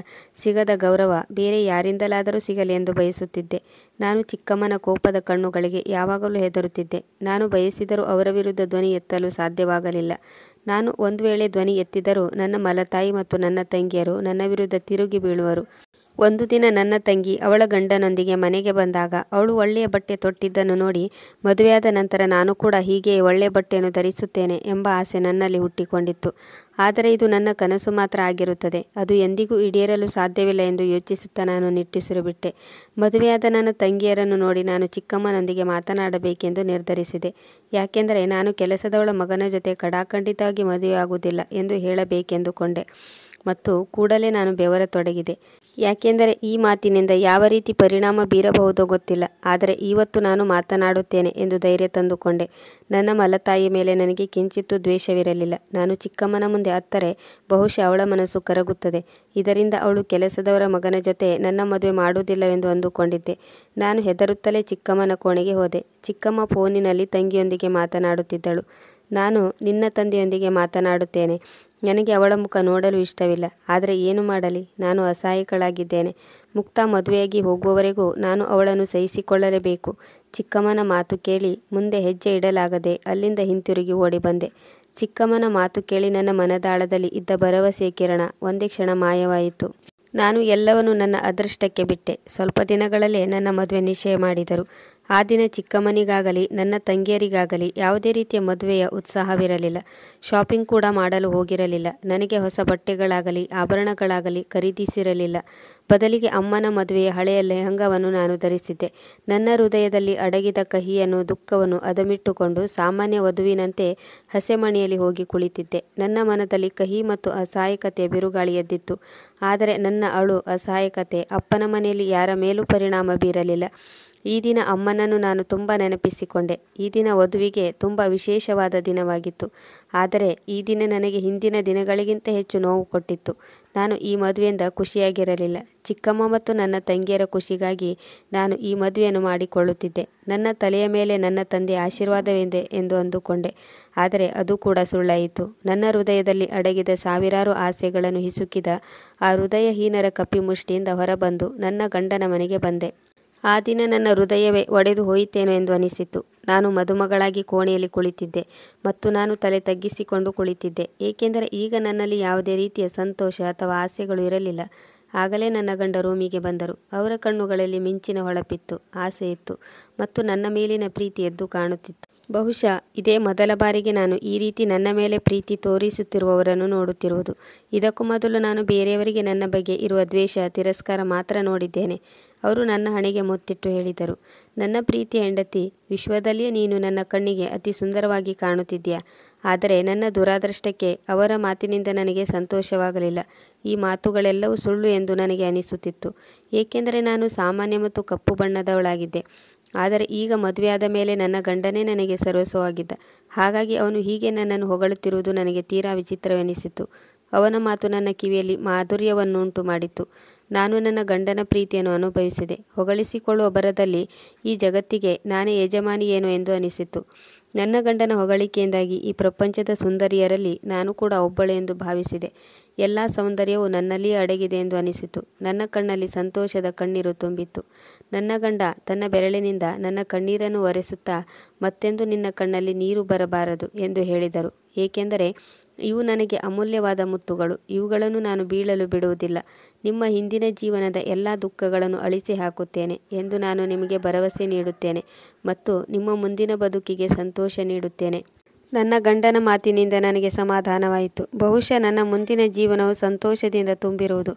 ಸಿಗದ ಗೌರವ ಬೇರೆ ಯಾರಿಂದಲಾದರೂ ಸಿಗಲಿ ಎಂದು ಬಯಸುತ್ತಿದ್ದೆ. ನಾನು ಚಿಕ್ಕಮ್ಮನ ಕೋಪದ ಕಣ್ಣುಗಳಿಗೆ ಯಾವಾಗಲೂ ಹೆದರುತ್ತಿದ್ದೆ. ನಾನು ಬಯಸಿದರೂ ಅವರ ವಿರುದ್ಧ ಧ್ವನಿ ಎತ್ತಲು ಸಾಧ್ಯವಾಗಲಿಲ್ಲ. ನಾನು ಒಂದು ವೇಳೆ ಧ್ವನಿ ಎತ್ತಿದರೂ ನನ್ನ ಮಲತಾಯಿ ಮತ್ತು ನನ್ನ ತಂಗಿಯರು ನನ್ನ ವಿರುದ್ಧ ತಿರುಗಿ ಬೀಳುವರು. ಒಂದು ದಿನ ನನ್ನ ತಂಗಿ ಅವಳ ಗಂಡನೊಂದಿಗೆ ಮನೆಗೆ ಬಂದಾಗ ಅವಳು ಒಳ್ಳೆಯ ಬಟ್ಟೆ ತೊಟ್ಟಿದ್ದನ್ನು ನೋಡಿ, ಮದುವೆಯಾದ ನಂತರ ನಾನು ಕೂಡ ಹೀಗೆ ಒಳ್ಳೆಯ ಬಟ್ಟೆಯನ್ನು ಧರಿಸುತ್ತೇನೆ ಎಂಬ ಆಸೆ ನನ್ನಲ್ಲಿ ಹುಟ್ಟಿಕೊಂಡಿತ್ತು. ಆದರೆ ಇದು ನನ್ನ ಕನಸು ಮಾತ್ರ ಆಗಿರುತ್ತದೆ, ಅದು ಎಂದಿಗೂ ಈಡೇರಲು ಸಾಧ್ಯವಿಲ್ಲ ಎಂದು ಯೋಚಿಸುತ್ತಾ ನಾನು ನಿಟ್ಟುಸಿರು ಬಿಟ್ಟೆ. ಮದುವೆಯಾದ ನನ್ನ ತಂಗಿಯರನ್ನು ನೋಡಿ ನಾನು ಚಿಕ್ಕಮ್ಮನೊಂದಿಗೆ ಮಾತನಾಡಬೇಕೆಂದು ನಿರ್ಧರಿಸಿದೆ. ಯಾಕೆಂದರೆ ನಾನು ಕೆಲಸದವಳ ಮಗನ ಜೊತೆ ಖಡಾಖಂಡಿತವಾಗಿ ಮದುವೆಯಾಗುವುದಿಲ್ಲ ಎಂದು ಹೇಳಬೇಕೆಂದುಕೊಂಡೆ ಮತ್ತು ಕೂಡಲೇ ನಾನು ಬೆವರತೊಡಗಿದೆ. ಯಾಕೆಂದರೆ ಈ ಮಾತಿನಿಂದ ಯಾವ ರೀತಿ ಪರಿಣಾಮ ಬೀರಬಹುದೋ ಗೊತ್ತಿಲ್ಲ. ಆದರೆ ಇವತ್ತು ನಾನು ಮಾತನಾಡುತ್ತೇನೆ ಎಂದು ಧೈರ್ಯ ತಂದುಕೊಂಡೆ. ನನ್ನ ಮಲತಾಯಿಯ ಮೇಲೆ ನನಗೆ ಕಿಂಚಿತ್ತೂ ದ್ವೇಷವಿರಲಿಲ್ಲ. ನಾನು ಚಿಕ್ಕಮ್ಮನ ಮುಂದೆ ಅತ್ತರೆ ಬಹುಶಃ ಅವಳ ಮನಸ್ಸು ಕರಗುತ್ತದೆ. ಇದರಿಂದ ಅವಳು ಕೆಲಸದವರ ಮಗನ ಜೊತೆ ನನ್ನ ಮದುವೆ ಮಾಡುವುದಿಲ್ಲವೆಂದು ಅಂದುಕೊಂಡಿದ್ದೆ. ನಾನು ಹೆದರುತ್ತಲೇ ಚಿಕ್ಕಮ್ಮನ ಕೋಣೆಗೆ ಹೋದೆ. ಚಿಕ್ಕಮ್ಮ ಫೋನಿನಲ್ಲಿ ತಂಗಿಯೊಂದಿಗೆ ಮಾತನಾಡುತ್ತಿದ್ದಳು. ನಾನು ನಿನ್ನ ತಂದೆಯೊಂದಿಗೆ ಮಾತನಾಡುತ್ತೇನೆ. ನನಗೆ ಅವಳ ಮುಖ ನೋಡಲು ಇಷ್ಟವಿಲ್ಲ. ಆದರೆ ಏನು ಮಾಡಲಿ, ನಾನು ಅಸಹಾಯಕಳಾಗಿದ್ದೇನೆ. ಮುಕ್ತ ಮದುವೆಯಾಗಿ ಹೋಗುವವರೆಗೂ ನಾನು ಅವಳನ್ನು ಸಹಿಸಿಕೊಳ್ಳಲೇಬೇಕು. ಚಿಕ್ಕಮ್ಮನ ಮಾತು ಕೇಳಿ ಮುಂದೆ ಹೆಜ್ಜೆ ಇಡಲಾಗದೆ ಅಲ್ಲಿಂದ ಹಿಂತಿರುಗಿ ಓಡಿ ಬಂದೆ. ಚಿಕ್ಕಮ್ಮನ ಮಾತು ಕೇಳಿ ನನ್ನ ಮನದಾಳದಲ್ಲಿ ಇದ್ದ ಭರವಸೆಯ ಕಿರಣ ಒಂದೇ ಕ್ಷಣ ಮಾಯವಾಯಿತು. ನಾನು ಎಲ್ಲವನ್ನೂ ನನ್ನ ಅದೃಷ್ಟಕ್ಕೆ ಬಿಟ್ಟೆ. ಸ್ವಲ್ಪ ದಿನಗಳಲ್ಲೇ ನನ್ನ ಮದುವೆ ನಿಶ್ಚಯ ಮಾಡಿದರು. ಆ ದಿನ ಚಿಕ್ಕಮ್ಮನಿಗಾಗಲಿ ನನ್ನ ತಂಗಿಯರಿಗಾಗಲಿ ಯಾವುದೇ ರೀತಿಯ ಮದುವೆಯ ಉತ್ಸಾಹವಿರಲಿಲ್ಲ. ಶಾಪಿಂಗ್ ಕೂಡ ಮಾಡಲು ಹೋಗಿರಲಿಲ್ಲ. ನನಗೆ ಹೊಸ ಬಟ್ಟೆಗಳಾಗಲಿ ಆಭರಣಗಳಾಗಲಿ ಖರೀದಿಸಿರಲಿಲ್ಲ. ಬದಲಿಗೆ ಅಮ್ಮನ ಮದುವೆಯ ಹಳೆಯ ಲೆಹಂಗಾವನ್ನು ನಾನು ಧರಿಸಿದ್ದೆ. ನನ್ನ ಹೃದಯದಲ್ಲಿ ಅಡಗಿದ ಕಹಿಯನ್ನು ದುಃಖವನ್ನು ಅದಮಿಟ್ಟುಕೊಂಡು ಸಾಮಾನ್ಯ ವಧುವಿನಂತೆ ಹಸೆಮಣೆಯಲ್ಲಿ ಹೋಗಿ ಕುಳಿತಿದ್ದೆ. ನನ್ನ ಮನದಲ್ಲಿ ಕಹಿ ಮತ್ತು ಅಸಹಾಯಕತೆಯ ಬಿರುಗಾಳಿ ಎದ್ದಿತ್ತು. ಆದರೆ ನನ್ನ ಅಳು ಅಸಹಾಯಕತೆ ಅಪ್ಪನ ಮನೆಯಲ್ಲಿ ಯಾರ ಮೇಲೂ ಪರಿಣಾಮ ಬೀರಲಿಲ್ಲ. ಈ ದಿನ ಅಮ್ಮನನ್ನು ನಾನು ತುಂಬ ನೆನಪಿಸಿಕೊಂಡೆ. ಈ ದಿನ ವಧುವಿಗೆ ತುಂಬ ವಿಶೇಷವಾದ ದಿನವಾಗಿತ್ತು. ಆದರೆ ಈ ದಿನ ನನಗೆ ಹಿಂದಿನ ದಿನಗಳಿಗಿಂತ ಹೆಚ್ಚು ನೋವು ಕೊಟ್ಟಿತ್ತು. ನಾನು ಈ ಮದುವೆಯಿಂದ ಖುಷಿಯಾಗಿರಲಿಲ್ಲ. ಚಿಕ್ಕಮ್ಮ ಮತ್ತು ನನ್ನ ತಂಗಿಯರ ಖುಷಿಗಾಗಿ ನಾನು ಈ ಮದುವೆಯನ್ನು ಮಾಡಿಕೊಳ್ಳುತ್ತಿದ್ದೆ. ನನ್ನ ತಲೆಯ ಮೇಲೆ ನನ್ನ ತಂದೆಯ ಆಶೀರ್ವಾದವಿದೆ ಎಂದು ಅಂದುಕೊಂಡೆ. ಆದರೆ ಅದು ಕೂಡ ಸುಳ್ಳಾಯಿತು. ನನ್ನ ಹೃದಯದಲ್ಲಿ ಅಡಗಿದ ಸಾವಿರಾರು ಆಸೆಗಳನ್ನು ಹಿಸುಕಿದ ಆ ಹೃದಯಹೀನರ ಕಪಿಮುಷ್ಟಿಯಿಂದ ಹೊರಬಂದು ನನ್ನ ಗಂಡನ ಮನೆಗೆ ಬಂದೆ. ಆ ದಿನ ನನ್ನ ಹೃದಯವೇ ಒಡೆದು ಹೋಯಿತೇನೋ ಎಂದು ಅನಿಸಿತು. ನಾನು ಮದುಮಗಳಾಗಿ ಕೋಣೆಯಲ್ಲಿ ಕುಳಿತಿದ್ದೆ ಮತ್ತು ನಾನು ತಲೆ ತಗ್ಗಿಸಿಕೊಂಡು ಕುಳಿತಿದ್ದೆ, ಏಕೆಂದರೆ ಈಗ ನನ್ನಲ್ಲಿ ಯಾವುದೇ ರೀತಿಯ ಸಂತೋಷ ಅಥವಾ ಆಸೆಗಳು ಇರಲಿಲ್ಲ. ಆಗಲೇ ನನ್ನ ಗಂಡ ರೂಮಿಗೆ ಬಂದರು. ಅವರ ಕಣ್ಣುಗಳಲ್ಲಿ ಮಿಂಚಿನ ಹೊಳಪಿತ್ತು, ಆಸೆ ಇತ್ತು ಮತ್ತು ನನ್ನ ಮೇಲಿನ ಪ್ರೀತಿ ಎದ್ದು ಕಾಣುತ್ತಿತ್ತು. ಬಹುಶಃ ಇದೇ ಮೊದಲ ಬಾರಿಗೆ ನಾನು ಈ ರೀತಿ ನನ್ನ ಮೇಲೆ ಪ್ರೀತಿ ತೋರಿಸುತ್ತಿರುವವರನ್ನು ನೋಡುತ್ತಿರುವುದು. ಇದಕ್ಕೂ ಮೊದಲು ನಾನು ಬೇರೆಯವರಿಗೆ ನನ್ನ ಬಗ್ಗೆ ಇರುವ ದ್ವೇಷ, ತಿರಸ್ಕಾರ ಮಾತ್ರ ನೋಡಿದ್ದೇನೆ. ಅವರು ನನ್ನ ಹಣೆಗೆ ಮುತ್ತಿಟ್ಟು ಹೇಳಿದರು, ನನ್ನ ಪ್ರೀತಿಯ ಹೆಂಡತಿ, ವಿಶ್ವದಲ್ಲಿಯೇ ನೀನು ನನ್ನ ಕಣ್ಣಿಗೆ ಅತಿ ಸುಂದರವಾಗಿ ಕಾಣುತ್ತಿದ್ದೀಯಾ. ಆದರೆ ನನ್ನ ದುರಾದೃಷ್ಟಕ್ಕೆ ಅವರ ಮಾತಿನಿಂದ ನನಗೆ ಸಂತೋಷವಾಗಲಿಲ್ಲ. ಈ ಮಾತುಗಳೆಲ್ಲವೂ ಸುಳ್ಳು ಎಂದು ನನಗೆ ಅನಿಸುತ್ತಿತ್ತು, ಏಕೆಂದರೆ ನಾನು ಸಾಮಾನ್ಯ ಮತ್ತು ಕಪ್ಪು ಬಣ್ಣದವಳಾಗಿದ್ದೆ. ಆದರೆ ಈಗ ಮದುವೆಯಾದ ಮೇಲೆ ನನ್ನ ಗಂಡನೇ ನನಗೆ ಸರ್ವಸ್ವವಾಗಿದ್ದ. ಹಾಗಾಗಿ ಅವನು ಹೀಗೆ ನನ್ನನ್ನು ಹೊಗಳುತ್ತಿರುವುದು ನನಗೆ ತೀರಾ ವಿಚಿತ್ರವೆನಿಸಿತು. ಅವನ ಮಾತು ನನ್ನ ಕಿವಿಯಲ್ಲಿ ಮಾಧುರ್ಯವನ್ನುಂಟು ಮಾಡಿತು. ನಾನು ನನ್ನ ಗಂಡನ ಪ್ರೀತಿಯನ್ನು ಅನುಭವಿಸಿದೆ. ಹೊಗಳಿಸಿಕೊಳ್ಳುವ ಬರದಲ್ಲಿ ಈ ಜಗತ್ತಿಗೆ ನಾನೇ ಯಜಮಾನಿಯೇನೋ ಎಂದು ಅನಿಸಿತು. ನನ್ನ ಗಂಡನ ಹೊಗಳಿಕೆಯಿಂದಾಗಿ ಈ ಪ್ರಪಂಚದ ಸುಂದರಿಯರಲ್ಲಿ ನಾನು ಕೂಡ ಒಬ್ಬಳು ಎಂದು ಭಾವಿಸಿದೆ. ಎಲ್ಲ ಸೌಂದರ್ಯವೂ ನನ್ನಲ್ಲಿಯೇ ಅಡಗಿದೆ ಎಂದು ಅನಿಸಿತು. ನನ್ನ ಕಣ್ಣಲ್ಲಿ ಸಂತೋಷದ ಕಣ್ಣೀರು ತುಂಬಿತ್ತು. ನನ್ನ ಗಂಡ ತನ್ನ ಬೆರಳಿನಿಂದ ನನ್ನ ಕಣ್ಣೀರನ್ನು ಒರೆಸುತ್ತಾ, ಮತ್ತೆಂದು ನಿನ್ನ ಕಣ್ಣಲ್ಲಿ ನೀರು ಬರಬಾರದು ಎಂದು ಹೇಳಿದರು, ಏಕೆಂದರೆ ಇವು ನನಗೆ ಅಮೂಲ್ಯವಾದ ಮುತ್ತುಗಳು. ಇವುಗಳನ್ನು ನಾನು ಬೀಳಲು ಬಿಡುವುದಿಲ್ಲ. ನಿಮ್ಮ ಹಿಂದಿನ ಜೀವನದ ಎಲ್ಲ ದುಃಖಗಳನ್ನು ಅಳಿಸಿ ಹಾಕುತ್ತೇನೆ ಎಂದು ನಾನು ನಿಮಗೆ ಭರವಸೆ ನೀಡುತ್ತೇನೆ ಮತ್ತು ನಿಮ್ಮ ಮುಂದಿನ ಬದುಕಿಗೆ ಸಂತೋಷ ನೀಡುತ್ತೇನೆ. ನನ್ನ ಗಂಡನ ಮಾತಿನಿಂದ ನನಗೆ ಸಮಾಧಾನವಾಯಿತು. ಬಹುಶಃ ನನ್ನ ಮುಂದಿನ ಜೀವನವು ಸಂತೋಷದಿಂದ ತುಂಬಿರುವುದು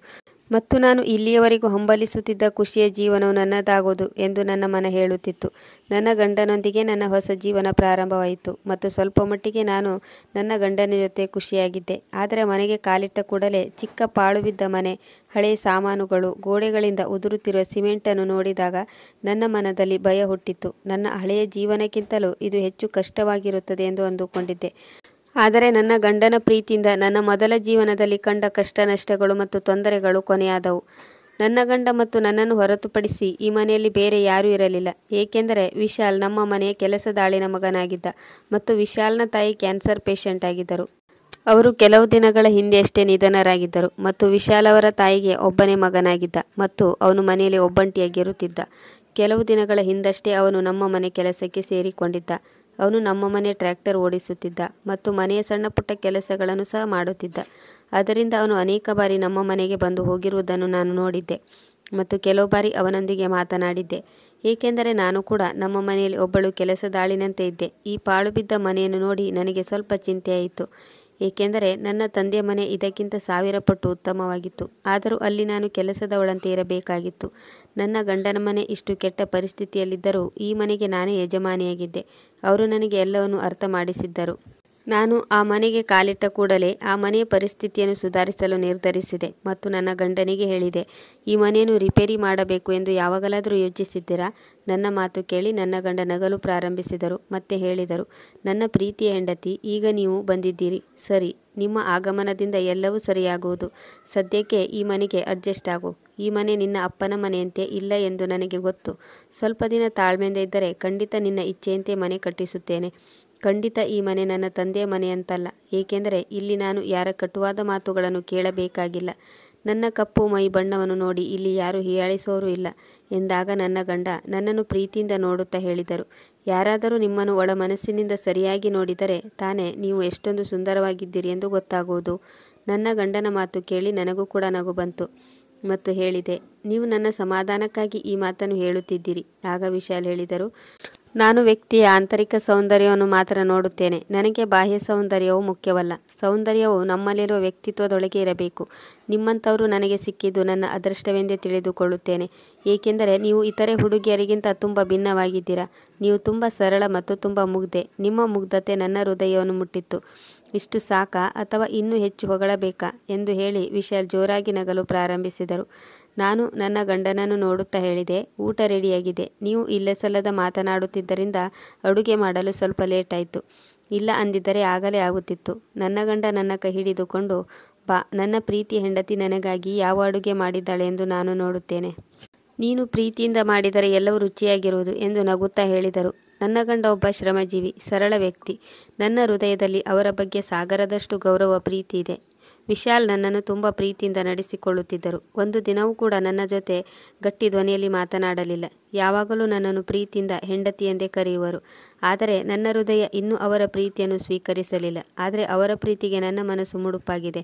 ಮತ್ತು ನಾನು ಇಲ್ಲಿಯವರೆಗೂ ಹಂಬಲಿಸುತ್ತಿದ್ದ ಖುಷಿಯ ಜೀವನವು ನನ್ನದಾಗುವುದು ಎಂದು ನನ್ನ ಮನ ಹೇಳುತ್ತಿತ್ತು. ನನ್ನ ಗಂಡನೊಂದಿಗೆ ನನ್ನ ಹೊಸ ಜೀವನ ಪ್ರಾರಂಭವಾಯಿತು ಮತ್ತು ಸ್ವಲ್ಪ ಮಟ್ಟಿಗೆ ನಾನು ನನ್ನ ಗಂಡನ ಜೊತೆ ಖುಷಿಯಾಗಿದ್ದೆ. ಆದರೆ ಮನೆಗೆ ಕಾಲಿಟ್ಟ ಕೂಡಲೇ ಚಿಕ್ಕ ಪಾಳು ಬಿದ್ದ ಮನೆ, ಹಳೆಯ ಸಾಮಾನುಗಳು, ಗೋಡೆಗಳಿಂದ ಉದುರುತ್ತಿರುವ ಸಿಮೆಂಟನ್ನು ನೋಡಿದಾಗ ನನ್ನ ಮನದಲ್ಲಿ ಭಯ ಹುಟ್ಟಿತು. ನನ್ನ ಹಳೆಯ ಜೀವನಕ್ಕಿಂತಲೂ ಇದು ಹೆಚ್ಚು ಕಷ್ಟವಾಗಿರುತ್ತದೆ ಎಂದು ಅಂದುಕೊಂಡಿದ್ದೆ. ಆದರೆ ನನ್ನ ಗಂಡನ ಪ್ರೀತಿಯಿಂದ ನನ್ನ ಮೊದಲ ಜೀವನದಲ್ಲಿ ಕಂಡ ಕಷ್ಟ, ನಷ್ಟಗಳು ಮತ್ತು ತೊಂದರೆಗಳು ಕೊನೆಯಾದವು. ನನ್ನ ಗಂಡ ಮತ್ತು ನನ್ನನ್ನು ಹೊರತುಪಡಿಸಿ ಈ ಮನೆಯಲ್ಲಿ ಬೇರೆ ಯಾರೂ ಇರಲಿಲ್ಲ, ಏಕೆಂದರೆ ವಿಶಾಲ್ ನಮ್ಮ ಮನೆಯ ಕೆಲಸದಾಳಿನ ಮಗನಾಗಿದ್ದ ಮತ್ತು ವಿಶಾಲ್ನ ತಾಯಿ ಕ್ಯಾನ್ಸರ್ ಪೇಷಂಟ್ ಆಗಿದ್ದರು. ಅವರು ಕೆಲವು ದಿನಗಳ ಹಿಂದೆಯಷ್ಟೇ ನಿಧನರಾಗಿದ್ದರು ಮತ್ತು ವಿಶಾಲ್ ಅವರ ತಾಯಿಗೆ ಒಬ್ಬನೇ ಮಗನಾಗಿದ್ದ ಮತ್ತು ಅವನು ಮನೆಯಲ್ಲಿ ಒಬ್ಬಂಟಿಯಾಗಿರುತ್ತಿದ್ದ. ಕೆಲವು ದಿನಗಳ ಹಿಂದಷ್ಟೇ ಅವನು ನಮ್ಮ ಮನೆ ಕೆಲಸಕ್ಕೆ ಸೇರಿಕೊಂಡಿದ್ದ. ಅವನು ನಮ್ಮ ಮನೆ ಟ್ರ್ಯಾಕ್ಟರ್ ಓಡಿಸುತ್ತಿದ್ದ ಮತ್ತು ಮನೆಯ ಸಣ್ಣ ಪುಟ್ಟ ಕೆಲಸಗಳನ್ನು ಸಹ ಮಾಡುತ್ತಿದ್ದ. ಆದ್ದರಿಂದ ಅವನು ಅನೇಕ ಬಾರಿ ನಮ್ಮ ಮನೆಗೆ ಬಂದು ಹೋಗಿರುವುದನ್ನು ನಾನು ನೋಡಿದ್ದೆ ಮತ್ತು ಕೆಲವು ಬಾರಿ ಅವನೊಂದಿಗೆ ಮಾತನಾಡಿದ್ದೆ, ಏಕೆಂದರೆ ನಾನು ಕೂಡ ನಮ್ಮ ಮನೆಯಲ್ಲಿ ಒಬ್ಬಳು ಕೆಲಸದಾಳಿನಂತೆ ಇದ್ದೆ. ಈ ಪಾಳು ಬಿದ್ದ ಮನೆಯನ್ನು ನೋಡಿ ನನಗೆ ಸ್ವಲ್ಪ ಚಿಂತೆಯಾಯಿತು, ಏಕೆಂದರೆ ನನ್ನ ತಂದೆಯ ಮನೆ ಇದಕ್ಕಿಂತ 1000 ಪಟ್ಟು ಉತ್ತಮವಾಗಿತ್ತು. ಆದರೂ ಅಲ್ಲಿ ನಾನು ಕೆಲಸದವಳಂತೆ ಇರಬೇಕಾಗಿತ್ತು. ನನ್ನ ಗಂಡನ ಮನೆ ಇಷ್ಟು ಕೆಟ್ಟ ಪರಿಸ್ಥಿತಿಯಲ್ಲಿದ್ದರೂ ಈ ಮನೆಗೆ ನಾನೇ ಯಜಮಾನಿಯಾಗಿದ್ದೆ. ಅವರು ನನಗೆ ಎಲ್ಲವನ್ನೂ ಅರ್ಥ ಮಾಡಿಸಿದ್ದರು. ನಾನು ಆ ಮನೆಗೆ ಕಾಲಿಟ್ಟ ಕೂಡಲೇ ಆ ಮನೆಯ ಪರಿಸ್ಥಿತಿಯನ್ನು ಸುಧಾರಿಸಲು ನಿರ್ಧರಿಸಿದೆ ಮತ್ತು ನನ್ನ ಗಂಡನಿಗೆ ಹೇಳಿದೆ, ಈ ಮನೆಯನ್ನು ರಿಪೇರಿ ಮಾಡಬೇಕು ಎಂದು ಯಾವಾಗಲಾದರೂ ಯೋಚಿಸಿದ್ದೀರಾ? ನನ್ನ ಮಾತು ಕೇಳಿ ನನ್ನ ಗಂಡ ನಗಲು ಪ್ರಾರಂಭಿಸಿದರು ಮತ್ತೆ ಹೇಳಿದರು, ನನ್ನ ಪ್ರೀತಿಯ ಹೆಂಡತಿ, ಈಗ ನೀವು ಬಂದಿದ್ದೀರಿ, ಸರಿ, ನಿಮ್ಮ ಆಗಮನದಿಂದ ಎಲ್ಲವೂ ಸರಿಯಾಗುವುದು. ಸದ್ಯಕ್ಕೆ ಈ ಮನೆಗೆ ಅಡ್ಜಸ್ಟ್ ಆಗು. ಈ ಮನೆ ನಿನ್ನ ಅಪ್ಪನ ಮನೆಯಂತೆ ಇಲ್ಲ ಎಂದು ನನಗೆ ಗೊತ್ತು. ಸ್ವಲ್ಪ ದಿನ ತಾಳ್ಮೆಯಿಂದ ಇದ್ದರೆ ಖಂಡಿತ ನಿನ್ನ ಇಚ್ಛೆಯಂತೆ ಮನೆ ಕಟ್ಟಿಸುತ್ತೇನೆ. ಖಂಡಿತ ಈ ಮನೆ ನನ್ನ ತಂದೆಯ ಮನೆಯಂತಲ್ಲ, ಏಕೆಂದರೆ ಇಲ್ಲಿ ನಾನು ಯಾರ ಕಟುವಾದ ಮಾತುಗಳನ್ನು ಕೇಳಬೇಕಾಗಿಲ್ಲ. ನನ್ನ ಕಪ್ಪು ಮೈ ಬಣ್ಣವನ್ನು ನೋಡಿ ಇಲ್ಲಿ ಯಾರೂ ಹೀಯಾಳಿಸೋರು ಇಲ್ಲ ಎಂದಾಗ ನನ್ನ ಗಂಡ ನನ್ನನ್ನು ಪ್ರೀತಿಯಿಂದ ನೋಡುತ್ತಾ ಹೇಳಿದರು, ಯಾರಾದರೂ ನಿಮ್ಮನ್ನು ಒಳ ಮನಸ್ಸಿನಿಂದ ಸರಿಯಾಗಿ ನೋಡಿದರೆ ತಾನೇ ನೀವು ಎಷ್ಟೊಂದು ಸುಂದರವಾಗಿದ್ದೀರಿ ಎಂದು ಗೊತ್ತಾಗುವುದು. ನನ್ನ ಗಂಡನ ಮಾತು ಕೇಳಿ ನನಗೂ ಕೂಡ ನಗು ಬಂತು ಮತ್ತು ಹೇಳಿದೆ, ನೀವು ನನ್ನ ಸಮಾಧಾನಕ್ಕಾಗಿ ಈ ಮಾತನ್ನು ಹೇಳುತ್ತಿದ್ದೀರಿ. ಆಗ ವಿಶಾಲ್ ಹೇಳಿದರು, ನಾನು ವ್ಯಕ್ತಿಯ ಆಂತರಿಕ ಸೌಂದರ್ಯವನ್ನು ಮಾತ್ರ ನೋಡುತ್ತೇನೆ. ನನಗೆ ಬಾಹ್ಯ ಸೌಂದರ್ಯವು ಮುಖ್ಯವಲ್ಲ. ಸೌಂದರ್ಯವು ನಮ್ಮಲ್ಲಿರುವ ವ್ಯಕ್ತಿತ್ವದೊಳಗೆ ಇರಬೇಕು. ನಿಮ್ಮಂಥವರು ನನಗೆ ಸಿಕ್ಕಿದ್ದು ನನ್ನ ಅದೃಷ್ಟವೆಂದೇ ತಿಳಿದುಕೊಳ್ಳುತ್ತೇನೆ, ಏಕೆಂದರೆ ನೀವು ಇತರೆ ಹುಡುಗಿಯರಿಗಿಂತ ತುಂಬ ಭಿನ್ನವಾಗಿದ್ದೀರಾ. ನೀವು ತುಂಬ ಸರಳ ಮತ್ತು ತುಂಬ ಮುಗ್ಧೆ. ನಿಮ್ಮ ಮುಗ್ಧತೆ ನನ್ನ ಹೃದಯವನ್ನು ಮುಟ್ಟಿತ್ತು. ಇಷ್ಟು ಸಾಕಾ ಅಥವಾ ಇನ್ನೂ ಹೆಚ್ಚು ಹೊಗಳಬೇಕಾ ಎಂದು ಹೇಳಿ ವಿಶಾಲ್ ಜೋರಾಗಿ ನಗಲು ಪ್ರಾರಂಭಿಸಿದರು. ನಾನು ನನ್ನ ಗಂಡನನ್ನು ನೋಡುತ್ತಾ ಹೇಳಿದೆ, ಊಟ ರೆಡಿಯಾಗಿದೆ. ನೀವು ಇಲ್ಲಸಲ್ಲದ ಮಾತನಾಡುತ್ತಿದ್ದರಿಂದ ಅಡುಗೆ ಮಾಡಲು ಸ್ವಲ್ಪ ಲೇಟ್ ಆಯಿತು. ಇಲ್ಲ ಅಂದಿದ್ದರೆ ಆಗಲೇ ಆಗುತ್ತಿತ್ತು. ನನ್ನ ಗಂಡ ನನ್ನ ಕೈ ಹಿಡಿದುಕೊಂಡು, ಬಾ, ನನ್ನ ಪ್ರೀತಿಯ ಹೆಂಡತಿ ನನಗಾಗಿ ಯಾವ ಅಡುಗೆ ಮಾಡಿದ್ದಾಳೆ ಎಂದು ನಾನು ನೋಡುತ್ತೇನೆ. ನೀನು ಪ್ರೀತಿಯಿಂದ ಮಾಡಿದರೆ ಎಲ್ಲವೂ ರುಚಿಯಾಗಿರುವುದು ಎಂದು ನಗುತ್ತಾ ಹೇಳಿದರು. ನನ್ನ ಗಂಡ ಒಬ್ಬ ಶ್ರಮಜೀವಿ, ಸರಳ ವ್ಯಕ್ತಿ. ನನ್ನ ಹೃದಯದಲ್ಲಿ ಅವರ ಬಗ್ಗೆ ಸಾಗರದಷ್ಟು ಗೌರವ, ಪ್ರೀತಿ ಇದೆ. ವಿಶಾಲ್ ನನ್ನನ್ನು ತುಂಬ ಪ್ರೀತಿಯಿಂದ ನಡೆಸಿಕೊಳ್ಳುತ್ತಿದ್ದರು. ಒಂದು ದಿನವೂ ಕೂಡ ನನ್ನ ಜೊತೆ ಗಟ್ಟಿ ಧ್ವನಿಯಲ್ಲಿ ಮಾತನಾಡಲಿಲ್ಲ. ಯಾವಾಗಲೂ ನನ್ನನ್ನು ಪ್ರೀತಿಯಿಂದ ಹೆಂಡತಿ ಎಂದೇ ಕರೆಯುವರು. ಆದರೆ ನನ್ನ ಹೃದಯ ಇನ್ನೂ ಅವರ ಪ್ರೀತಿಯನ್ನು ಸ್ವೀಕರಿಸಲಿಲ್ಲ. ಆದರೆ ಅವರ ಪ್ರೀತಿಗೆ ನನ್ನ ಮನಸ್ಸು ಮುಡುಪಾಗಿದೆ.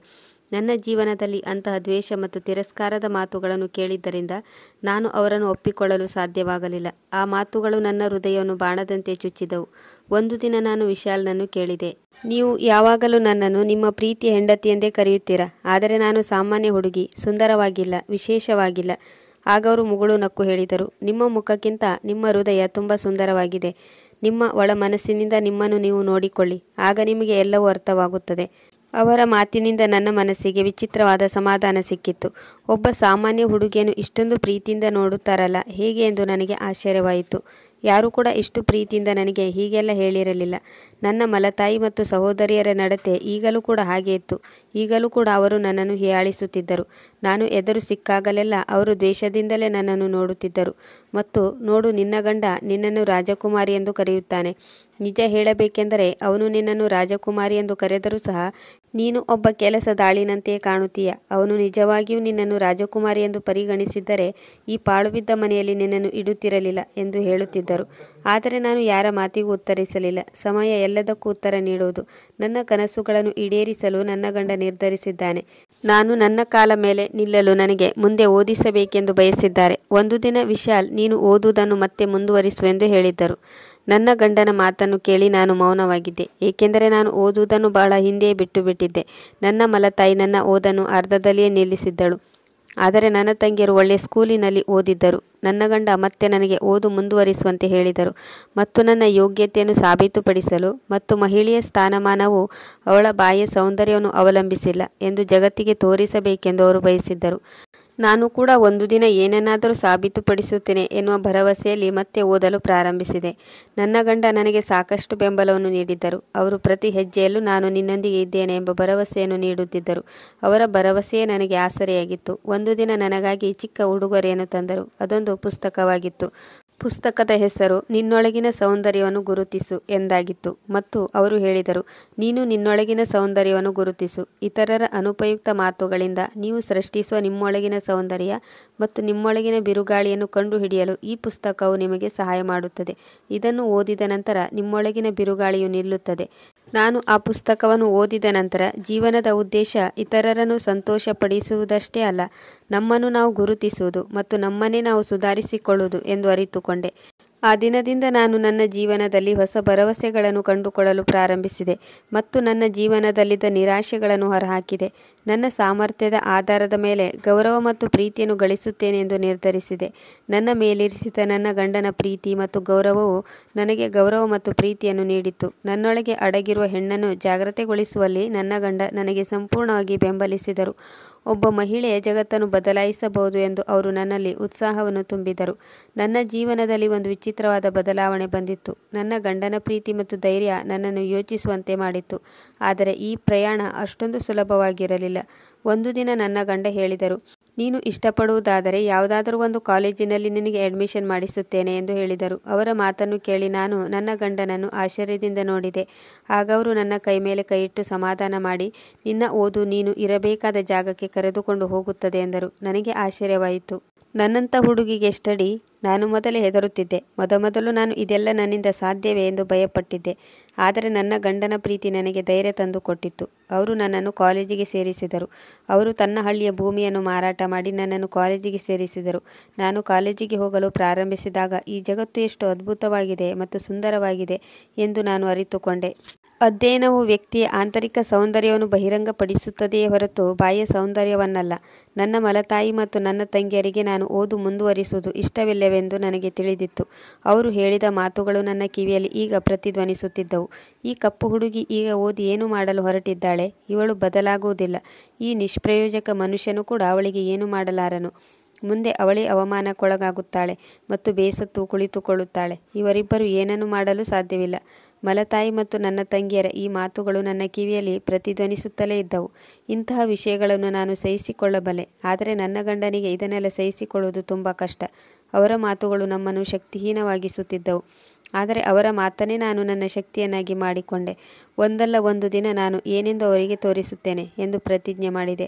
ನನ್ನ ಜೀವನದಲ್ಲಿ ಅಂತಹ ದ್ವೇಷ ಮತ್ತು ತಿರಸ್ಕಾರದ ಮಾತುಗಳನ್ನು ಕೇಳಿದ್ದರಿಂದ ನಾನು ಅವರನ್ನು ಒಪ್ಪಿಕೊಳ್ಳಲು ಸಾಧ್ಯವಾಗಲಿಲ್ಲ. ಆ ಮಾತುಗಳು ನನ್ನ ಹೃದಯವನ್ನು ಬಾಣದಂತೆ ಚುಚ್ಚಿದವು. ಒಂದು ದಿನ ನಾನು ವಿಶಾಲ್ನನ್ನು ಕೇಳಿದೆ, ನೀವು ಯಾವಾಗಲೂ ನನ್ನನ್ನು ನಿಮ್ಮ ಪ್ರೀತಿಯ ಹೆಂಡತಿ ಎಂದೇ ಕರೆಯುತ್ತೀರಾ, ಆದರೆ ನಾನು ಸಾಮಾನ್ಯ ಹುಡುಗಿ, ಸುಂದರವಾಗಿಲ್ಲ, ವಿಶೇಷವಾಗಿಲ್ಲ. ಆಗ ಅವರು ಮುಗುಳು ನಕ್ಕು ಹೇಳಿದರು, ನಿಮ್ಮ ಮುಖಕ್ಕಿಂತ ನಿಮ್ಮ ಹೃದಯ ತುಂಬ ಸುಂದರವಾಗಿದೆ. ನಿಮ್ಮ ಒಳ ಮನಸ್ಸಿನಿಂದ ನಿಮ್ಮನ್ನು ನೀವು ನೋಡಿಕೊಳ್ಳಿ, ಆಗ ನಿಮಗೆ ಎಲ್ಲವೂ ಅರ್ಥವಾಗುತ್ತದೆ. ಅವರ ಮಾತಿನಿಂದ ನನ್ನ ಮನಸ್ಸಿಗೆ ವಿಚಿತ್ರವಾದ ಸಮಾಧಾನ ಸಿಕ್ಕಿತ್ತು. ಒಬ್ಬ ಸಾಮಾನ್ಯ ಹುಡುಗಿಯನ್ನು ಇಷ್ಟೊಂದು ಪ್ರೀತಿಯಿಂದ ನೋಡುತ್ತಾರಲ್ಲ ಹೇಗೆ ಎಂದು ನನಗೆ ಆಶ್ಚರ್ಯವಾಯಿತು. ಯಾರೂ ಕೂಡ ಇಷ್ಟು ಪ್ರೀತಿಯಿಂದ ನನಗೆ ಹೀಗೆಲ್ಲ ಹೇಳಿರಲಿಲ್ಲ. ನನ್ನ ಮಲತಾಯಿ ಮತ್ತು ಸಹೋದರಿಯರ ನಡತೆ ಈಗಲೂ ಕೂಡ ಹಾಗೆ ಇತ್ತು. ಈಗಲೂ ಕೂಡ ಅವರು ನನ್ನನ್ನು ಹೀಯಾಳಿಸುತ್ತಿದ್ದರು. ನಾನು ಎದುರು ಸಿಕ್ಕಾಗಲೆಲ್ಲ ಅವರು ದ್ವೇಷದಿಂದಲೇ ನನ್ನನ್ನು ನೋಡುತ್ತಿದ್ದರು. ಮತ್ತು ನೋಡು, ನಿನ್ನ ಗಂಡ ನಿನ್ನನ್ನು ರಾಜಕುಮಾರಿ ಎಂದು ಕರೆಯುತ್ತಾನೆ. ನಿಜ ಹೇಳಬೇಕೆಂದರೆ ಅವನು ನಿನ್ನನ್ನು ರಾಜಕುಮಾರಿ ಎಂದು ಕರೆದರೂ ಸಹ ನೀನು ಒಬ್ಬ ಕೆಲಸದಾಳಿನಂತೆಯೇ ಕಾಣುತ್ತೀಯ. ಅವನು ನಿಜವಾಗಿಯೂ ನಿನ್ನನ್ನು ರಾಜಕುಮಾರಿ ಎಂದು ಪರಿಗಣಿಸಿದ್ದರೆ ಈ ಪಾಳುಬಿದ್ದ ಮನೆಯಲ್ಲಿ ನಿನ್ನನ್ನು ಇಡುತ್ತಿರಲಿಲ್ಲ ಎಂದು ಹೇಳುತ್ತಿದ್ದರು. ಆದರೆ ನಾನು ಯಾರ ಮಾತಿಗೂ ಉತ್ತರಿಸಲಿಲ್ಲ. ಸಮಯ ಎಲ್ಲದಕ್ಕೂ ಉತ್ತರ ನೀಡುವುದು. ನನ್ನ ಕನಸುಗಳನ್ನು ಈಡೇರಿಸಲು ನನ್ನ ಗಂಡ ನಿರ್ಧರಿಸಿದ್ದಾನೆ. ನಾನು ನನ್ನ ಕಾಲ ಮೇಲೆ ನಿಲ್ಲಲು ನನಗೆ ಮುಂದೆ ಓದಿಸಬೇಕೆಂದು ಬಯಸಿದ್ದಾರೆ. ಒಂದು ದಿನ ವಿಶಾಲ್, ನೀನು ಓದುವುದನ್ನು ಮತ್ತೆ ಮುಂದುವರಿಸು ಎಂದು ಹೇಳಿದ್ದರು. ನನ್ನ ಗಂಡನ ಮಾತನ್ನು ಕೇಳಿ ನಾನು ಮೌನವಾಗಿದ್ದೆ, ಏಕೆಂದರೆ ನಾನು ಓದುವುದನ್ನು ಬಹಳ ಹಿಂದೆಯೇ ಬಿಟ್ಟು ಬಿಟ್ಟಿದ್ದೆ. ನನ್ನ ಮಲತಾಯಿ ನನ್ನ ಓದನ್ನು ಅರ್ಧದಲ್ಲಿಯೇ ನಿಲ್ಲಿಸಿದ್ದಳು. ಆದರೆ ನನ್ನ ತಂಗಿಯರು ಒಳ್ಳೆಯ ಸ್ಕೂಲಿನಲ್ಲಿ ಓದಿದ್ದರು. ನನ್ನ ಗಂಡ ಮತ್ತೆ ನನಗೆ ಓದು ಮುಂದುವರಿಸುವಂತೆ ಹೇಳಿದರು ಮತ್ತು ನನ್ನ ಯೋಗ್ಯತೆಯನ್ನು ಸಾಬೀತುಪಡಿಸಲು ಮತ್ತು ಮಹಿಳೆಯ ಸ್ಥಾನಮಾನವು ಅವಳ ಬಾಹ್ಯ ಸೌಂದರ್ಯವನ್ನು ಅವಲಂಬಿಸಿಲ್ಲ ಎಂದು ಜಗತ್ತಿಗೆ ತೋರಿಸಬೇಕೆಂದು ಅವರು ಬಯಸಿದ್ದರು. ನಾನು ಕೂಡ ಒಂದು ದಿನ ಏನನ್ನಾದರೂ ಸಾಬೀತುಪಡಿಸುತ್ತೇನೆ ಎನ್ನುವ ಭರವಸೆಯಲ್ಲಿ ಮತ್ತೆ ಓದಲು ಪ್ರಾರಂಭಿಸಿದೆ. ನನ್ನ ಗಂಡ ನನಗೆ ಸಾಕಷ್ಟು ಬೆಂಬಲವನ್ನು ನೀಡಿದ್ದರು. ಅವರು ಪ್ರತಿ ಹೆಜ್ಜೆಯಲ್ಲೂ ನಾನು ನಿನ್ನೊಂದಿಗೆ ಇದ್ದೇನೆ ಎಂಬ ಭರವಸೆಯನ್ನು ನೀಡುತ್ತಿದ್ದರು. ಅವರ ಭರವಸೆಯೇ ನನಗೆ ಆಸರೆಯಾಗಿತ್ತು. ಒಂದು ದಿನ ನನಗಾಗಿ ಚಿಕ್ಕ ಉಡುಗೊರೆಯನ್ನು ತಂದರು. ಅದೊಂದು ಪುಸ್ತಕವಾಗಿತ್ತು. ಪುಸ್ತಕದ ಹೆಸರು ನಿನ್ನೊಳಗಿನ ಸೌಂದರ್ಯವನ್ನು ಗುರುತಿಸು ಎಂದಾಗಿತ್ತು. ಮತ್ತು ಅವರು ಹೇಳಿದರು, ನೀನು ನಿನ್ನೊಳಗಿನ ಸೌಂದರ್ಯವನ್ನು ಗುರುತಿಸು. ಇತರರ ಅನುಪಯುಕ್ತ ಮಾತುಗಳಿಂದ ನೀವು ಸೃಷ್ಟಿಸುವ ನಿಮ್ಮೊಳಗಿನ ಸೌಂದರ್ಯ ಮತ್ತು ನಿಮ್ಮೊಳಗಿನ ಬಿರುಗಾಳಿಯನ್ನು ಕಂಡುಹಿಡಿಯಲು ಈ ಪುಸ್ತಕವು ನಿಮಗೆ ಸಹಾಯ ಮಾಡುತ್ತದೆ. ಇದನ್ನು ಓದಿದ ನಂತರ ನಿಮ್ಮೊಳಗಿನ ಬಿರುಗಾಳಿಯು ನಿಲ್ಲುತ್ತದೆ. ನಾನು ಆ ಪುಸ್ತಕವನ್ನು ಓದಿದ ನಂತರ ಜೀವನದ ಉದ್ದೇಶ ಇತರರನ್ನು ಸಂತೋಷಪಡಿಸುವುದಷ್ಟೇ ಅಲ್ಲ, ನಮ್ಮನ್ನು ನಾವು ಗುರುತಿಸುವುದು ಮತ್ತು ನಮ್ಮನ್ನೇ ನಾವು ಸುಧಾರಿಸಿಕೊಳ್ಳುವುದು ಎಂದು ಅರಿತುಕೊಂಡೆ. ಆ ದಿನದಿಂದ ನಾನು ನನ್ನ ಜೀವನದಲ್ಲಿ ಹೊಸ ಭರವಸೆಗಳನ್ನು ಕಂಡುಕೊಳ್ಳಲು ಪ್ರಾರಂಭಿಸಿದೆ ಮತ್ತು ನನ್ನ ಜೀವನದಲ್ಲಿದ್ದ ನಿರಾಶೆಗಳನ್ನು ಹೊರಹಾಕಿದೆ. ನನ್ನ ಸಾಮರ್ಥ್ಯದ ಆಧಾರದ ಮೇಲೆ ಗೌರವ ಮತ್ತು ಪ್ರೀತಿಯನ್ನು ಗಳಿಸುತ್ತೇನೆ ಎಂದು ನಿರ್ಧರಿಸಿದೆ. ನನ್ನ ಮೇಲಿರಿಸಿದ ನನ್ನ ಗಂಡನ ಪ್ರೀತಿ ಮತ್ತು ಗೌರವವು ನನಗೆ ಗೌರವ ಮತ್ತು ಪ್ರೀತಿಯನ್ನು ನೀಡಿತು. ನನ್ನೊಳಗೆ ಅಡಗಿರುವ ಹೆಣ್ಣನ್ನು ಜಾಗೃತೆಗೊಳಿಸುವಲ್ಲಿ ನನ್ನ ಗಂಡ ನನಗೆ ಸಂಪೂರ್ಣವಾಗಿ ಬೆಂಬಲಿಸಿದರು. ಒಬ್ಬ ಮಹಿಳೆಯ ಜಗತ್ತನ್ನು ಬದಲಾಯಿಸಬಹುದು ಎಂದು ಅವರು ನನ್ನಲ್ಲಿ ಉತ್ಸಾಹವನ್ನು ತುಂಬಿದರು. ನನ್ನ ಜೀವನದಲ್ಲಿ ಒಂದು ವಿಚಿತ್ರವಾದ ಬದಲಾವಣೆ ಬಂದಿತ್ತು. ನನ್ನ ಗಂಡನ ಪ್ರೀತಿ ಮತ್ತು ಧೈರ್ಯ ನನ್ನನ್ನು ಯೋಚಿಸುವಂತೆ ಮಾಡಿತ್ತು. ಆದರೆ ಈ ಪ್ರಯಾಣ ಅಷ್ಟೊಂದು ಸುಲಭವಾಗಿರಲಿಲ್ಲ. ಒಂದು ದಿನ ನನ್ನ ಗಂಡ ಹೇಳಿದರು, ನೀನು ಇಷ್ಟಪಡುವುದಾದರೆ ಯಾವುದಾದರೂ ಒಂದು ಕಾಲೇಜಿನಲ್ಲಿ ನಿನಗೆ ಅಡ್ಮಿಷನ್ ಮಾಡಿಸುತ್ತೇನೆ ಎಂದು ಹೇಳಿದರು. ಅವರ ಮಾತನ್ನು ಕೇಳಿ ನಾನು ನನ್ನ ಗಂಡನನ್ನು ಆಶ್ಚರ್ಯದಿಂದ ನೋಡಿದೆ. ಆಗ ಅವರು ನನ್ನ ಕೈ ಮೇಲೆ ಕೈಯಿಟ್ಟು ಸಮಾಧಾನ ಮಾಡಿ, ನಿನ್ನ ಓದು ನೀನು ಇರಬೇಕಾದ ಜಾಗಕ್ಕೆ ಕರೆದುಕೊಂಡು ಹೋಗುತ್ತದೆ ಎಂದರು. ನನಗೆ ಆಶ್ಚರ್ಯವಾಯಿತು. ನನ್ನಂಥ ಹುಡುಗಿಗೆ ಸ್ಟಡಿ? ನಾನು ಮೊದಲೇ ಹೆದರುತ್ತಿದ್ದೆ. ಮೊದಮೊದಲು ನಾನು ಇದೆಲ್ಲ ನನ್ನಿಂದ ಸಾಧ್ಯವೇ ಎಂದು ಭಯಪಟ್ಟಿದ್ದೆ. ಆದರೆ ನನ್ನ ಗಂಡನ ಪ್ರೀತಿ ನನಗೆ ಧೈರ್ಯ ತಂದುಕೊಟ್ಟಿತ್ತು. ಅವರು ನನ್ನನ್ನು ಕಾಲೇಜಿಗೆ ಸೇರಿಸಿದರು. ಅವರು ತನ್ನ ಹಳ್ಳಿಯ ಭೂಮಿಯನ್ನು ಮಾರಾಟ ಮಾಡಿ ನನ್ನನ್ನು ಕಾಲೇಜಿಗೆ ಸೇರಿಸಿದರು. ನಾನು ಕಾಲೇಜಿಗೆ ಹೋಗಲು ಪ್ರಾರಂಭಿಸಿದಾಗ ಈ ಜಗತ್ತು ಎಷ್ಟು ಅದ್ಭುತವಾಗಿದೆ ಮತ್ತು ಸುಂದರವಾಗಿದೆ ಎಂದು ನಾನು ಅರಿತುಕೊಂಡೆ. ಅಧ್ಯಯನವು ವ್ಯಕ್ತಿಯ ಆಂತರಿಕ ಸೌಂದರ್ಯವನ್ನು ಬಹಿರಂಗಪಡಿಸುತ್ತದೆಯೇ ಹೊರತು ಬಾಹ್ಯ ಸೌಂದರ್ಯವನ್ನಲ್ಲ. ನನ್ನ ಮಲತಾಯಿ ಮತ್ತು ನನ್ನ ತಂಗಿಯರಿಗೆ ನಾನು ಓದು ಮುಂದುವರಿಸುವುದು ಇಷ್ಟವಿಲ್ಲವೆಂದು ನನಗೆ ತಿಳಿದಿತ್ತು. ಅವರು ಹೇಳಿದ ಮಾತುಗಳು ನನ್ನ ಕಿವಿಯಲ್ಲಿ ಈಗ ಪ್ರತಿಧ್ವನಿಸುತ್ತಿದ್ದವು. ಈ ಕಪ್ಪು ಹುಡುಗಿ ಈಗ ಓದಿ ಏನು ಮಾಡಲು ಹೊರಟಿದ್ದಾಳೆ? ಇವಳು ಬದಲಾಗುವುದಿಲ್ಲ. ಈ ನಿಷ್ಪ್ರಯೋಜಕ ಮನುಷ್ಯನು ಕೂಡ ಅವಳಿಗೆ ಏನು ಮಾಡಲಾರನು. ಮುಂದೆ ಅವಳೇ ಅವಮಾನಕ್ಕೊಳಗಾಗುತ್ತಾಳೆ ಮತ್ತು ಬೇಸತ್ತು ಕುಳಿತುಕೊಳ್ಳುತ್ತಾಳೆ. ಇವರಿಬ್ಬರು ಏನನ್ನು ಮಾಡಲು ಸಾಧ್ಯವಿಲ್ಲ. ಮಲತಾಯಿ ಮತ್ತು ನನ್ನ ತಂಗಿಯರ ಈ ಮಾತುಗಳು ನನ್ನ ಕಿವಿಯಲ್ಲಿ ಪ್ರತಿಧ್ವನಿಸುತ್ತಲೇ ಇದ್ದವು. ಇಂತಹ ವಿಷಯಗಳನ್ನು ನಾನು ಸಹಿಸಿಕೊಳ್ಳಬಲ್ಲೆ, ಆದರೆ ನನ್ನ ಗಂಡನಿಗೆ ಇದನ್ನೆಲ್ಲ ಸಹಿಸಿಕೊಳ್ಳುವುದು ತುಂಬ ಕಷ್ಟ. ಅವರ ಮಾತುಗಳು ನಮ್ಮನ್ನು ಶಕ್ತಿಹೀನವಾಗಿಸುತ್ತಿದ್ದವು. ಆದರೆ ಅವರ ಮಾತನ್ನೇ ನಾನು ನನ್ನ ಶಕ್ತಿಯನ್ನಾಗಿ ಮಾಡಿಕೊಂಡೆ. ಒಂದಲ್ಲ ಒಂದು ದಿನ ನಾನು ಏನೆಂದು ಅವರಿಗೆ ತೋರಿಸುತ್ತೇನೆ ಎಂದು ಪ್ರತಿಜ್ಞೆ ಮಾಡಿದೆ.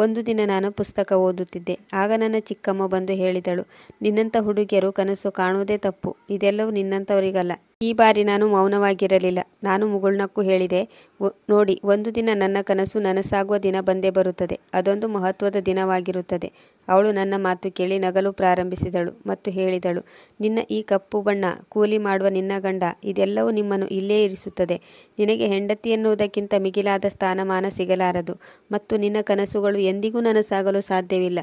ಒಂದು ದಿನ ನಾನು ಪುಸ್ತಕ ಓದುತ್ತಿದ್ದೆ. ಆಗ ನನ್ನ ಚಿಕ್ಕಮ್ಮ ಬಂದು ಹೇಳಿದಳು, ನಿನ್ನಂಥ ಹುಡುಗಿಯರು ಕನಸು ಕಾಣುವುದೇ ತಪ್ಪು. ಇದೆಲ್ಲವೂ ನಿನ್ನಂಥವರಿಗಲ್ಲ. ಈ ಬಾರಿ ನಾನು ಮೌನವಾಗಿರಲಿಲ್ಲ. ನಾನು ಮುಗುಳ್ನಕ್ಕೂ ಹೇಳಿದೆ, ನೋಡಿ, ಒಂದು ದಿನ ನನ್ನ ಕನಸು ನನಸಾಗುವ ದಿನ ಬಂದೇ ಬರುತ್ತದೆ. ಅದೊಂದು ಮಹತ್ವದ ದಿನವಾಗಿರುತ್ತದೆ. ಅವಳು ನನ್ನ ಮಾತು ಕೇಳಿ ನಗಲು ಪ್ರಾರಂಭಿಸಿದಳು ಮತ್ತು ಹೇಳಿದಳು, ನಿನ್ನ ಈ ಕಪ್ಪು ಬಣ್ಣ, ಕೂಲಿ ಮಾಡುವ ನಿನ್ನ ಗಂಡ, ಇದೆಲ್ಲವೂ ನಿಮ್ಮನ್ನು ಇಲ್ಲೇ ಇರಿಸುತ್ತದೆ. ನಿನಗೆ ಹೆಂಡತಿ ಎನ್ನುವುದಕ್ಕಿಂತ ಮಿಗಿಲಾದ ಸ್ಥಾನಮಾನ ಸಿಗಲಾರದು ಮತ್ತು ನಿನ್ನ ಕನಸುಗಳು ಎಂದಿಗೂ ನನಸಾಗಲು ಸಾಧ್ಯವಿಲ್ಲ.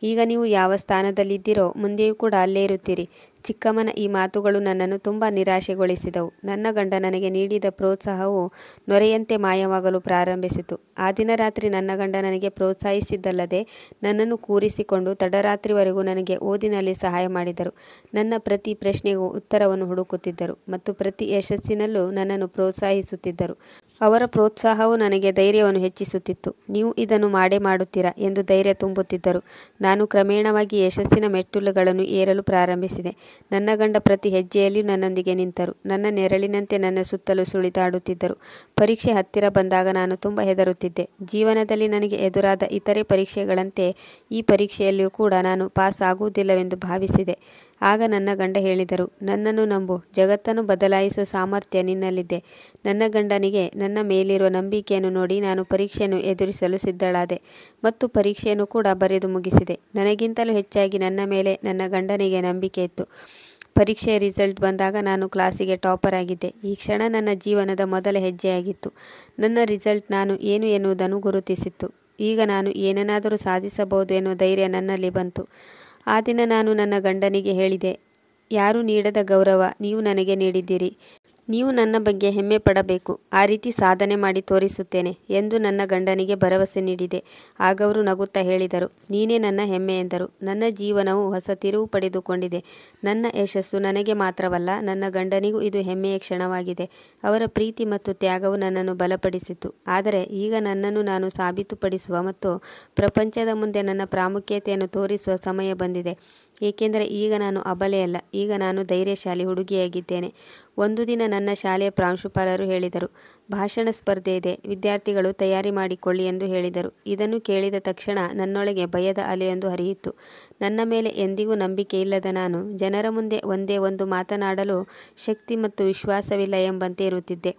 ಈಗ ನೀವು ಯಾವ ಸ್ಥಾನದಲ್ಲಿದ್ದೀರೋ ಮುಂದೆಯೂ ಕೂಡ ಅಲ್ಲೇ ಇರುತ್ತೀರಿ. ಚಿಕ್ಕಮ್ಮನ ಈ ಮಾತುಗಳು ನನ್ನನ್ನು ತುಂಬ ನಿರಾಶೆಗೊಳಿಸಿದವು. ನನ್ನ ಗಂಡ ನನಗೆ ನೀಡಿದ ಪ್ರೋತ್ಸಾಹವು ನೊರೆಯಂತೆ ಮಾಯವಾಗಲು ಪ್ರಾರಂಭಿಸಿತು. ಆ ದಿನ ರಾತ್ರಿ ನನ್ನ ಗಂಡ ನನಗೆ ಪ್ರೋತ್ಸಾಹಿಸಿದ್ದಲ್ಲದೆ ನನ್ನನ್ನು ಕೂರಿಸಿಕೊಂಡು ತಡರಾತ್ರಿವರೆಗೂ ನನಗೆ ಓದಿನಲ್ಲಿ ಸಹಾಯ ಮಾಡಿದರು. ನನ್ನ ಪ್ರತಿ ಪ್ರಶ್ನೆಗೂ ಉತ್ತರವನ್ನು ಹುಡುಕುತ್ತಿದ್ದರು ಮತ್ತು ಪ್ರತಿ ಯಶಸ್ಸಿನಲ್ಲೂ ನನ್ನನ್ನು ಪ್ರೋತ್ಸಾಹಿಸುತ್ತಿದ್ದರು. ಅವರ ಪ್ರೋತ್ಸಾಹವು ನನಗೆ ಧೈರ್ಯವನ್ನು ಹೆಚ್ಚಿಸುತ್ತಿತ್ತು. ನೀವು ಇದನ್ನು ಮಾಡೇ ಮಾಡುತ್ತೀರಾ ಎಂದು ಧೈರ್ಯ ತುಂಬುತ್ತಿದ್ದರು. ನಾನು ಕ್ರಮೇಣವಾಗಿ ಯಶಸ್ಸಿನ ಮೆಟ್ಟಿಲುಗಳನ್ನು ಏರಲು ಪ್ರಾರಂಭಿಸಿದೆ. ನನ್ನ ಗಂಡ ಪ್ರತಿ ಹೆಜ್ಜೆಯಲ್ಲಿಯೂ ನನ್ನೊಂದಿಗೆ ನಿಂತರು. ನನ್ನ ನೆರಳಿನಂತೆ ನನ್ನ ಸುತ್ತಲೂ ಸುಳಿದಾಡುತ್ತಿದ್ದರು. ಪರೀಕ್ಷೆ ಹತ್ತಿರ ಬಂದಾಗ ನಾನು ತುಂಬ ಹೆದರುತ್ತಿದ್ದೆ. ಜೀವನದಲ್ಲಿ ನನಗೆ ಎದುರಾದ ಇತರೆ ಪರೀಕ್ಷೆಗಳಂತೆ ಈ ಪರೀಕ್ಷೆಯಲ್ಲಿಯೂ ಕೂಡ ನಾನು ಪಾಸ್ ಆಗುವುದಿಲ್ಲವೆಂದು ಭಾವಿಸಿದೆ. ಆಗ ನನ್ನ ಗಂಡ ಹೇಳಿದರು, ನನ್ನನ್ನು ನಂಬು, ಜಗತ್ತನ್ನು ಬದಲಾಯಿಸುವ ಸಾಮರ್ಥ್ಯ ನಿನ್ನಲ್ಲಿದೆ. ನನ್ನ ಗಂಡನಿಗೆ ನನ್ನ ಮೇಲಿರುವ ನಂಬಿಕೆಯನ್ನು ನೋಡಿ ನಾನು ಪರೀಕ್ಷೆಯನ್ನು ಎದುರಿಸಲು ಸಿದ್ಧಳಾದೆ ಮತ್ತು ಪರೀಕ್ಷೆಯನ್ನು ಕೂಡ ಬರೆದು ಮುಗಿಸಿದೆ. ನನಗಿಂತಲೂ ಹೆಚ್ಚಾಗಿ ನನ್ನ ಮೇಲೆ ನನ್ನ ಗಂಡನಿಗೆ ನಂಬಿಕೆ ಇತ್ತು. ಪರೀಕ್ಷೆಯ ರಿಸಲ್ಟ್ ಬಂದಾಗ ನಾನು ಕ್ಲಾಸಿಗೆ ಟಾಪರ್ ಆಗಿದ್ದೆ. ಈ ಕ್ಷಣ ನನ್ನ ಜೀವನದ ಮೊದಲ ಹೆಜ್ಜೆಯಾಗಿತ್ತು. ನನ್ನ ರಿಸಲ್ಟ್ ನಾನು ಏನು ಎನ್ನುವುದನ್ನು ಗುರುತಿಸಿತ್ತು. ಈಗ ನಾನು ಏನನ್ನಾದರೂ ಸಾಧಿಸಬಹುದು ಎನ್ನುವ ಧೈರ್ಯ ನನ್ನಲ್ಲಿ ಬಂತು. ಆ ದಿನ ನಾನು ನನ್ನ ಗಂಡನಿಗೆ ಹೇಳಿದೆ, ಯಾರೂ ನೀಡದ ಗೌರವ ನೀವು ನನಗೆ ನೀಡಿದ್ದೀರಿ. ನೀವು ನನ್ನ ಬಗ್ಗೆ ಹೆಮ್ಮೆ ಪಡಬೇಕು. ಆ ರೀತಿ ಸಾಧನೆ ಮಾಡಿ ತೋರಿಸುತ್ತೇನೆ ಎಂದು ನನ್ನ ಗಂಡನಿಗೆ ಭರವಸೆ ನೀಡಿದೆ. ಆಗ ಅವರು ನಗುತ್ತಾ ಹೇಳಿದರು, ನೀನೇ ನನ್ನ ಹೆಮ್ಮೆ ಎಂದರು. ನನ್ನ ಜೀವನವು ಹೊಸ ತಿರುವು ಪಡೆದುಕೊಂಡಿದೆ. ನನ್ನ ಯಶಸ್ಸು ನನಗೆ ಮಾತ್ರವಲ್ಲ, ನನ್ನ ಗಂಡನಿಗೂ ಇದು ಹೆಮ್ಮೆಯ ಕ್ಷಣವಾಗಿದೆ. ಅವರ ಪ್ರೀತಿ ಮತ್ತು ತ್ಯಾಗವು ನನ್ನನ್ನು ಬಲಪಡಿಸಿತು. ಆದರೆ ಈಗ ನನ್ನನ್ನು ನಾನು ಸಾಬೀತುಪಡಿಸುವ ಮತ್ತು ಪ್ರಪಂಚದ ಮುಂದೆ ನನ್ನ ಪ್ರಾಮುಖ್ಯತೆಯನ್ನು ತೋರಿಸುವ ಸಮಯ ಬಂದಿದೆ. ಏಕೆಂದರೆ ಈಗ ನಾನು ಅಬಲೆಯಲ್ಲ, ಈಗ ನಾನು ಧೈರ್ಯಶಾಲಿ ಹುಡುಗಿಯಾಗಿದ್ದೇನೆ. ಒಂದು ದಿನ ನನ್ನ ಶಾಲೆಯ ಪ್ರಾಂಶುಪಾಲರು ಹೇಳಿದರು, ಭಾಷಣ ಸ್ಪರ್ಧೆ ಇದೆ, ವಿದ್ಯಾರ್ಥಿಗಳು ತಯಾರಿ ಮಾಡಿಕೊಳ್ಳಿ ಎಂದು ಹೇಳಿದರು. ಇದನ್ನು ಕೇಳಿದ ತಕ್ಷಣ ನನ್ನೊಳಗೆ ಭಯದ ಅಲೆಯೊಂದು ಹರಿಯಿತು. ನನ್ನ ಮೇಲೆ ಎಂದಿಗೂ ನಂಬಿಕೆ ಇಲ್ಲದ ನಾನು ಜನರ ಮುಂದೆ ಒಂದೇ ಒಂದು ಮಾತನಾಡಲು ಶಕ್ತಿ ಮತ್ತು ವಿಶ್ವಾಸವಿಲ್ಲ ಎಂಬಂತೆ ಇರುತ್ತಿದ್ದೆ.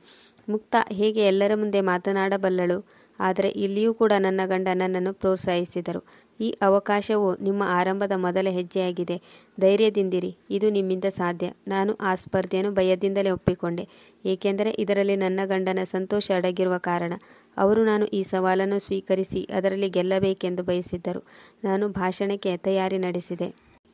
ಮುಕ್ತ ಹೇಗೆ ಎಲ್ಲರ ಮುಂದೆ ಮಾತನಾಡಬಲ್ಲಳು? ಆದರೆ ಇಲ್ಲಿಯೂ ಕೂಡ ನನ್ನ ಗಂಡ ನನ್ನನ್ನು ಪ್ರೋತ್ಸಾಹಿಸಿದರು. ಈ ಅವಕಾಶವು ನಿಮ್ಮ ಆರಂಭದ ಮೊದಲ ಹೆಜ್ಜೆಯಾಗಿದೆ. ಧೈರ್ಯದಿಂದಿರಿ, ಇದು ನಿಮ್ಮಿಂದ ಸಾಧ್ಯ. ನಾನು ಆ ಸ್ಪರ್ಧೆಯನ್ನು ಭಯದಿಂದಲೇ ಒಪ್ಪಿಕೊಂಡೆ, ಏಕೆಂದರೆ ಇದರಲ್ಲಿ ನನ್ನ ಗಂಡನ ಸಂತೋಷ ಅಡಗಿರುವ ಕಾರಣ. ಅವರು ನಾನು ಈ ಸವಾಲನ್ನು ಸ್ವೀಕರಿಸಿ ಅದರಲ್ಲಿ ಗೆಲ್ಲಬೇಕೆಂದು ಬಯಸಿದ್ದರು. ನಾನು ಭಾಷಣಕ್ಕೆ ತಯಾರಿ ನಡೆಸಿದೆ.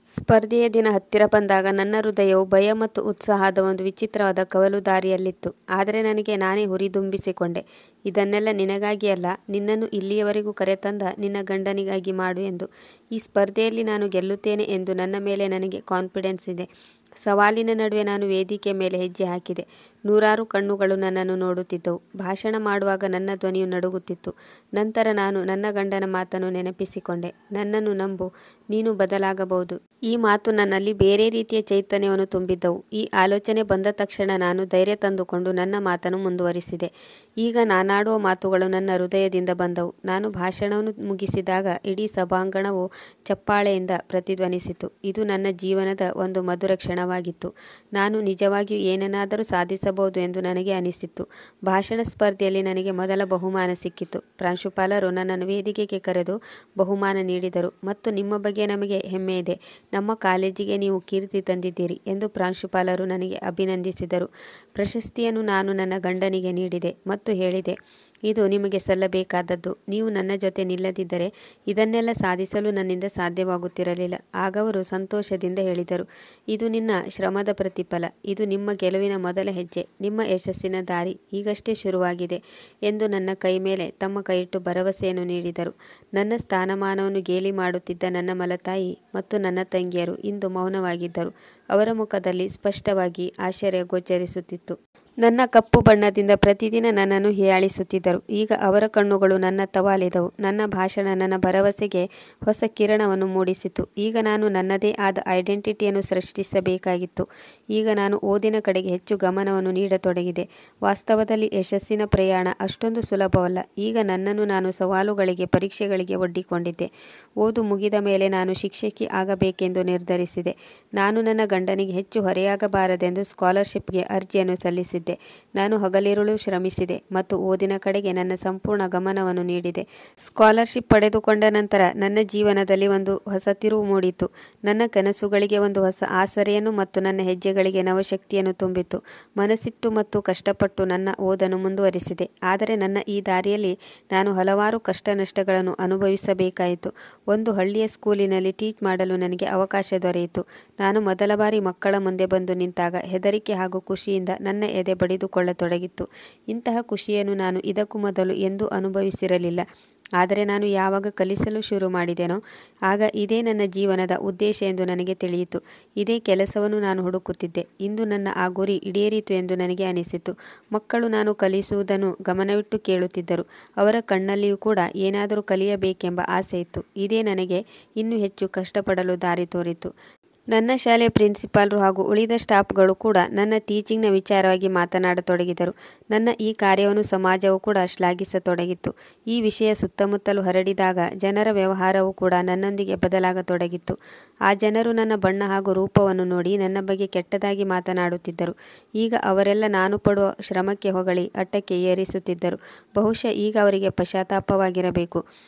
ಸ್ಪರ್ಧೆಯ ದಿನ ಹತ್ತಿರ ಬಂದಾಗ ನನ್ನ ಹೃದಯವು ಭಯ ಮತ್ತು ಉತ್ಸಾಹದ ಒಂದು ವಿಚಿತ್ರವಾದ ಕವಲು ದಾರಿಯಲ್ಲಿತ್ತು. ಆದರೆ ನನಗೆ ನಾನೇ ಹುರಿದುಂಬಿಸಿಕೊಂಡೆ, ಇದನ್ನೆಲ್ಲ ನಿನಗಾಗಿ ಅಲ್ಲ, ನಿನ್ನನ್ನು ಇಲ್ಲಿಯವರೆಗೂ ಕರೆತಂದ ನಿನ್ನ ಗಂಡನಿಗಾಗಿ ಮಾಡು ಎಂದು. ಈ ಸ್ಪರ್ಧೆಯಲ್ಲಿ ನಾನು ಗೆಲ್ಲುತ್ತೇನೆ ಎಂದು ನನ್ನ ಮೇಲೆ ನನಗೆ ಕಾನ್ಫಿಡೆನ್ಸ್ ಇದೆ. ಸವಾಲಿನ ನಡುವೆ ನಾನು ವೇದಿಕೆ ಮೇಲೆ ಹೆಜ್ಜೆ ಹಾಕಿದೆ. ನೂರಾರು ಕಣ್ಣುಗಳು ನನ್ನನ್ನು ನೋಡುತ್ತಿದ್ದವು. ಭಾಷಣ ಮಾಡುವಾಗ ನನ್ನ ಧ್ವನಿಯು ನಡುಗುತ್ತಿತ್ತು. ನಂತರ ನಾನು ನನ್ನ ಗಂಡನ ಮಾತನ್ನು ನೆನಪಿಸಿಕೊಂಡೆ, ನನ್ನನ್ನು ನಂಬು, ನೀನು ಬದಲಾಗಬಹುದು. ಈ ಮಾತು ನನ್ನಲ್ಲಿ ಬೇರೆ ರೀತಿಯ ಚೈತನ್ಯವನ್ನು ತುಂಬಿದ್ದವು. ಈ ಆಲೋಚನೆ ಬಂದ ತಕ್ಷಣ ನಾನು ಧೈರ್ಯ ತಂದುಕೊಂಡು ನನ್ನ ಮಾತನ್ನು ಮುಂದುವರಿಸಿದೆ. ಈಗ ನಾನಾಡುವ ಮಾತುಗಳು ನನ್ನ ಹೃದಯದಿಂದ ಬಂದವು. ನಾನು ಭಾಷಣವನ್ನು ಮುಗಿಸಿದಾಗ ಇಡೀ ಸಭಾಂಗಣವು ಚಪ್ಪಾಳೆಯಿಂದ ಪ್ರತಿಧ್ವನಿಸಿತು. ಇದು ನನ್ನ ಜೀವನದ ಒಂದು ಮಧುರ ಕ್ಷಣವಾಗಿತ್ತು. ನಾನು ನಿಜವಾಗಿಯೂ ಏನನ್ನಾದರೂ ಸಾಧಿಸಬಹುದು ಎಂದು ನನಗೆ ಅನಿಸಿತ್ತು. ಭಾಷಣ ಸ್ಪರ್ಧೆಯಲ್ಲಿ ನನಗೆ ಮೊದಲ ಬಹುಮಾನ ಸಿಕ್ಕಿತು. ಪ್ರಾಂಶುಪಾಲರು ನನ್ನನ್ನು ವೇದಿಕೆಗೆ ಕರೆದು ಬಹುಮಾನ ನೀಡಿದರು ಮತ್ತು ನಿಮ್ಮ ಬಗ್ಗೆ ನಮಗೆ ಹೆಮ್ಮೆ ಇದೆ, ನಮ್ಮ ಕಾಲೇಜಿಗೆ ನೀವು ಕೀರ್ತಿ ತಂದಿದ್ದೀರಿ ಎಂದು ಪ್ರಾಂಶುಪಾಲರು ನನಗೆ ಅಭಿನಂದಿಸಿದರು. ಪ್ರಶಸ್ತಿಯನ್ನು ನಾನು ನನ್ನ ಗಂಡನಿಗೆ ನೀಡಿದೆ ಮತ್ತು ಹೇಳಿದೆ, ಇದು ನಿಮಗೆ ಸಲ್ಲಬೇಕಾದದ್ದು. ನೀವು ನನ್ನ ಜೊತೆ ನಿಲ್ಲದಿದ್ದರೆ ಇದನ್ನೆಲ್ಲ ಸಾಧಿಸಲು ನನ್ನಿಂದ ಸಾಧ್ಯವಾಗುತ್ತಿರಲಿಲ್ಲ. ಆಗ ಅವರು ಸಂತೋಷದಿಂದ ಹೇಳಿದರು, ಇದು ನಿನ್ನ ಶ್ರಮದ ಪ್ರತಿಫಲ. ಇದು ನಿಮ್ಮ ಗೆಲುವಿನ ಮೊದಲ ಹೆಜ್ಜೆ. ನಿಮ್ಮ ಯಶಸ್ಸಿನ ದಾರಿ ಈಗಷ್ಟೇ ಶುರುವಾಗಿದೆ ಎಂದು ನನ್ನ ಕೈ ಮೇಲೆ ತಮ್ಮ ಕೈಯಿಟ್ಟು ಭರವಸೆಯನ್ನು ನೀಡಿದರು. ನನ್ನ ಸ್ಥಾನಮಾನವನ್ನು ಗೇಲಿ ಮಾಡುತ್ತಿದ್ದ ನನ್ನ ಮಲತಾಯಿ ಮತ್ತು ನನ್ನ ತಂಗಿಯರು ಇಂದು ಮೌನವಾಗಿದ್ದರು. ಅವರ ಮುಖದಲ್ಲಿ ಸ್ಪಷ್ಟವಾಗಿ ಆಶ್ಚರ್ಯ ಗೋಚರಿಸುತ್ತಿತ್ತು. ನನ್ನ ಕಪ್ಪು ಬಣ್ಣದಿಂದ ಪ್ರತಿದಿನ ನನ್ನನ್ನು ಹೀಯಾಳಿಸುತ್ತಿದ್ದರು. ಈಗ ಅವರ ಕಣ್ಣುಗಳು ನನ್ನತ್ತ ವಾಲಿದವು. ನನ್ನ ಭಾಷಣ ನನ್ನ ಭರವಸೆಗೆ ಹೊಸ ಕಿರಣವನ್ನು ಮೂಡಿಸಿತು. ಈಗ ನಾನು ನನ್ನದೇ ಆದ ಐಡೆಂಟಿಟಿಯನ್ನು ಸೃಷ್ಟಿಸಬೇಕಾಗಿತ್ತು. ಈಗ ನಾನು ಓದಿನ ಕಡೆಗೆ ಹೆಚ್ಚು ಗಮನವನ್ನು ನೀಡತೊಡಗಿದೆ. ವಾಸ್ತವದಲ್ಲಿ ಯಶಸ್ಸಿನ ಪ್ರಯಾಣ ಅಷ್ಟೊಂದು ಸುಲಭವಲ್ಲ. ಈಗ ನನ್ನನ್ನು ನಾನು ಸವಾಲುಗಳಿಗೆ, ಪರೀಕ್ಷೆಗಳಿಗೆ ಒಡ್ಡಿಕೊಂಡಿದ್ದೆ. ಓದು ಮುಗಿದ ಮೇಲೆ ನಾನು ಶಿಕ್ಷಕಿ ಆಗಬೇಕೆಂದು ನಿರ್ಧರಿಸಿದೆ. ನಾನು ನನ್ನ ಗಂಡನಿಗೆ ಹೆಚ್ಚು ಹೊರೆಯಾಗಬಾರದೆಂದು ಸ್ಕಾಲರ್ಶಿಪ್ಗೆ ಅರ್ಜಿಯನ್ನು ಸಲ್ಲಿಸಿದ್ದೆ. ನಾನು ಹಗಲಿರುಳು ಶ್ರಮಿಸಿದೆ ಮತ್ತು ಓದಿನ ಕಡೆಗೆ ನನ್ನ ಸಂಪೂರ್ಣ ಗಮನವನ್ನು ನೀಡಿದೆ. ಸ್ಕಾಲರ್ಶಿಪ್ ಪಡೆದುಕೊಂಡ ನಂತರ ನನ್ನ ಜೀವನದಲ್ಲಿ ಒಂದು ಹೊಸ ತಿರುವು ಮೂಡಿತು. ನನ್ನ ಕನಸುಗಳಿಗೆ ಒಂದು ಹೊಸ ಆಸರೆಯನ್ನು ಮತ್ತು ನನ್ನ ಹೆಜ್ಜೆಗಳಿಗೆ ನವಶಕ್ತಿಯನ್ನು ತುಂಬಿತು. ಮನಸ್ಸಿಟ್ಟು ಮತ್ತು ಕಷ್ಟಪಟ್ಟು ನನ್ನ ಓದನ್ನು ಮುಂದುವರಿಸಿದೆ. ಆದರೆ ನನ್ನ ಈ ದಾರಿಯಲ್ಲಿ ನಾನು ಹಲವಾರು ಕಷ್ಟ ನಷ್ಟಗಳನ್ನು ಅನುಭವಿಸಬೇಕಾಯಿತು. ಒಂದು ಹಳ್ಳಿಯ ಸ್ಕೂಲಿನಲ್ಲಿ ಟೀಚ್ ಮಾಡಲು ನನಗೆ ಅವಕಾಶ ದೊರೆಯಿತು. ನಾನು ಮೊದಲ ಬಾರಿ ಮಕ್ಕಳ ಮುಂದೆ ಬಂದು ನಿಂತಾಗ ಹೆದರಿಕೆ ಹಾಗೂ ಖುಷಿಯಿಂದ ನನ್ನ ಎದೆ ಬಡಿದುಕೊಳ್ಳತೊಡಗಿತ್ತು. ಇಂತಹ ಖುಷಿಯನ್ನು ನಾನು ಇದಕ್ಕೂ ಮೊದಲು ಎಂದೂ ಅನುಭವಿಸಿರಲಿಲ್ಲ. ಆದರೆ ನಾನು ಯಾವಾಗ ಕಲಿಸಲು ಶುರು ಮಾಡಿದೆನೋ ಆಗ ಇದೇ ನನ್ನ ಜೀವನದ ಉದ್ದೇಶ ಎಂದು ನನಗೆ ತಿಳಿಯಿತು. ಇದೇ ಕೆಲಸವನ್ನು ನಾನು ಹುಡುಕುತ್ತಿದ್ದೆ. ಇಂದು ನನ್ನ ಆ ಗುರಿ ಈಡೇರಿತು ಎಂದು ನನಗೆ ಅನಿಸಿತು. ಮಕ್ಕಳು ನಾನು ಕಲಿಸುವುದನ್ನು ಗಮನವಿಟ್ಟು ಕೇಳುತ್ತಿದ್ದರು. ಅವರ ಕಣ್ಣಲ್ಲಿಯೂ ಕೂಡ ಏನಾದರೂ ಕಲಿಯಬೇಕೆಂಬ ಆಸೆ ಇತ್ತು. ಇದೇ ನನಗೆ ಇನ್ನೂ ಹೆಚ್ಚು ಕಷ್ಟಪಡಲು ದಾರಿ ತೋರಿತು. ನನ್ನ ಶಾಲೆಯ ಪ್ರಿನ್ಸಿಪಾಲರು ಹಾಗೂ ಉಳಿದ ಸ್ಟಾಫ್ಗಳು ಕೂಡ ನನ್ನ ಟೀಚಿಂಗ್ನ ವಿಚಾರವಾಗಿ ಮಾತನಾಡತೊಡಗಿದರು. ನನ್ನ ಈ ಕಾರ್ಯವನ್ನು ಸಮಾಜವು ಕೂಡ ಶ್ಲಾಘಿಸತೊಡಗಿತ್ತು. ಈ ವಿಷಯ ಸುತ್ತಮುತ್ತಲು ಹರಡಿದಾಗ ಜನರ ವ್ಯವಹಾರವೂ ಕೂಡ ನನ್ನೊಂದಿಗೆ ಬದಲಾಗತೊಡಗಿತ್ತು. ಆ ಜನರು ನನ್ನ ಬಣ್ಣ ಹಾಗೂ ರೂಪವನ್ನು ನೋಡಿ ನನ್ನ ಬಗ್ಗೆ ಕೆಟ್ಟದಾಗಿ ಮಾತನಾಡುತ್ತಿದ್ದರು. ಈಗ ಅವರೆಲ್ಲ ನಾನು ಪಡುವ ಶ್ರಮಕ್ಕೆ ಹೊಗಳಿ ಅಟ್ಟಕ್ಕೆ ಏರಿಸುತ್ತಿದ್ದರು. ಬಹುಶಃ ಈಗ ಅವರಿಗೆ ಪಶ್ಚಾತ್ತಾಪವಾಗಿರಬೇಕು.